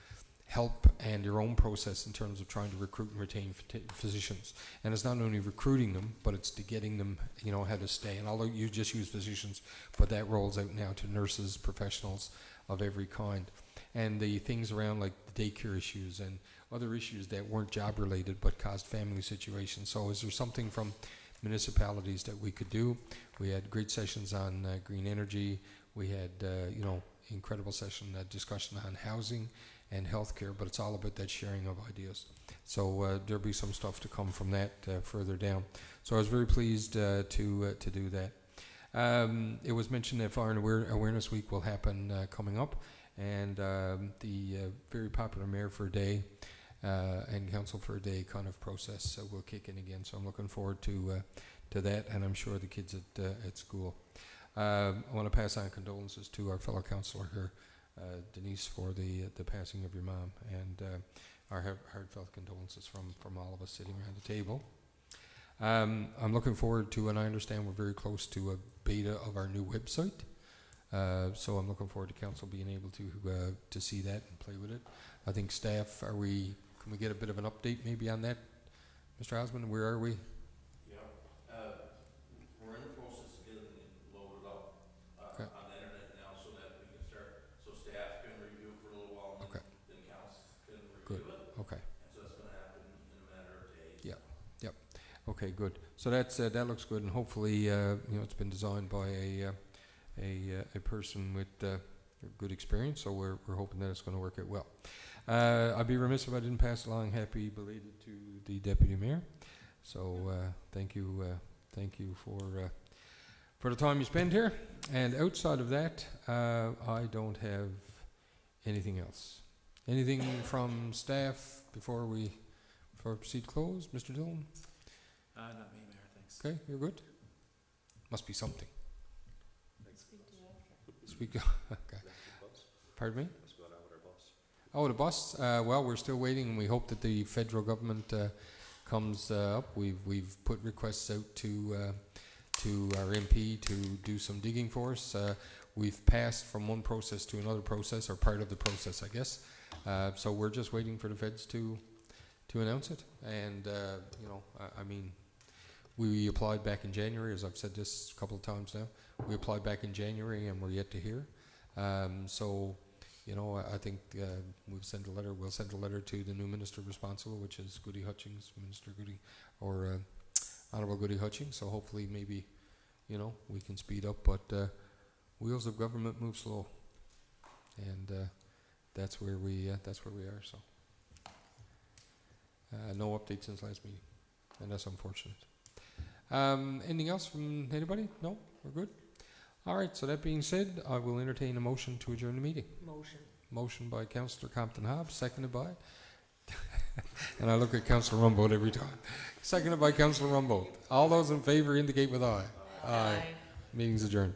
help and their own process in terms of trying to recruit and retain physicians. And it's not only recruiting them, but it's to getting them, you know, how to stay. And although you just use physicians, but that rolls out now to nurses, professionals of every kind. And the things around like the daycare issues and other issues that weren't job related but caused family situations. So is there something from municipalities that we could do? We had great sessions on green energy. We had, you know, incredible session, discussion on housing and healthcare, but it's all about that sharing of ideas. So there'll be some stuff to come from that further down. So I was very pleased to do that. It was mentioned that Foreign Awareness Week will happen coming up, and the very popular Mayor for a Day and Council for a Day kind of process will kick in again. So I'm looking forward to that, and I'm sure the kids at school. I want to pass on condolences to our fellow councillor here, Denise, for the passing of your mom, and our heartfelt condolences from all of us sitting around the table. I'm looking forward to, and I understand we're very close to a beta of our new website, so I'm looking forward to council being able to see that and play with it. I think staff, can we get a bit of an update maybe on that? Mr. Osmond, where are we? We're in the process of getting it loaded up Okay. on the internet now so that we can start, so staff can review for a little while and Okay. then council can Good. review it. Okay. And so that's gonna happen in a matter of days. Yeah. Yep. Okay, good. So that looks good, and hopefully, you know, it's been designed by a person with good experience. So we're hoping that it's going to work out well. I'd be remiss if I didn't pass along happy belated to the deputy mayor. So thank you for the time you spend here. And outside of that, I don't have anything else. Anything from staff before we proceed to close, Mr. Dillon? Not me, Mayor, thanks. Okay, you're good? Must be something. Speak to, okay. Pardon me? Oh, the bus. Well, we're still waiting, and we hope that the federal government comes up. We've put requests out to our MP to do some digging for us. We've passed from one process to another process, or part of the process, I guess. So we're just waiting for the feds to announce it. And you know, I mean, we applied back in January, as I've said this a couple of times now. We applied back in January, and we're yet to hear. So, you know, I think we'll send a letter to the new minister responsible, which is Goody Hutchings, Minister Goody, or Honourable Goody Hutchings. So hopefully, maybe, you know, we can speed up. But wheels of government move slow, and that's where we are. So no update since last meeting, and that's unfortunate. Anything else from anybody? No, we're good. All right, so that being said, I will entertain a motion to adjourn the meeting. Motion by Councillor Compton-Hobbs, seconded by, and I look at Councillor Rumbold every time. Seconded by Councillor Rumbold. All those in favour indicate with aye. Aye. Meeting's adjourned.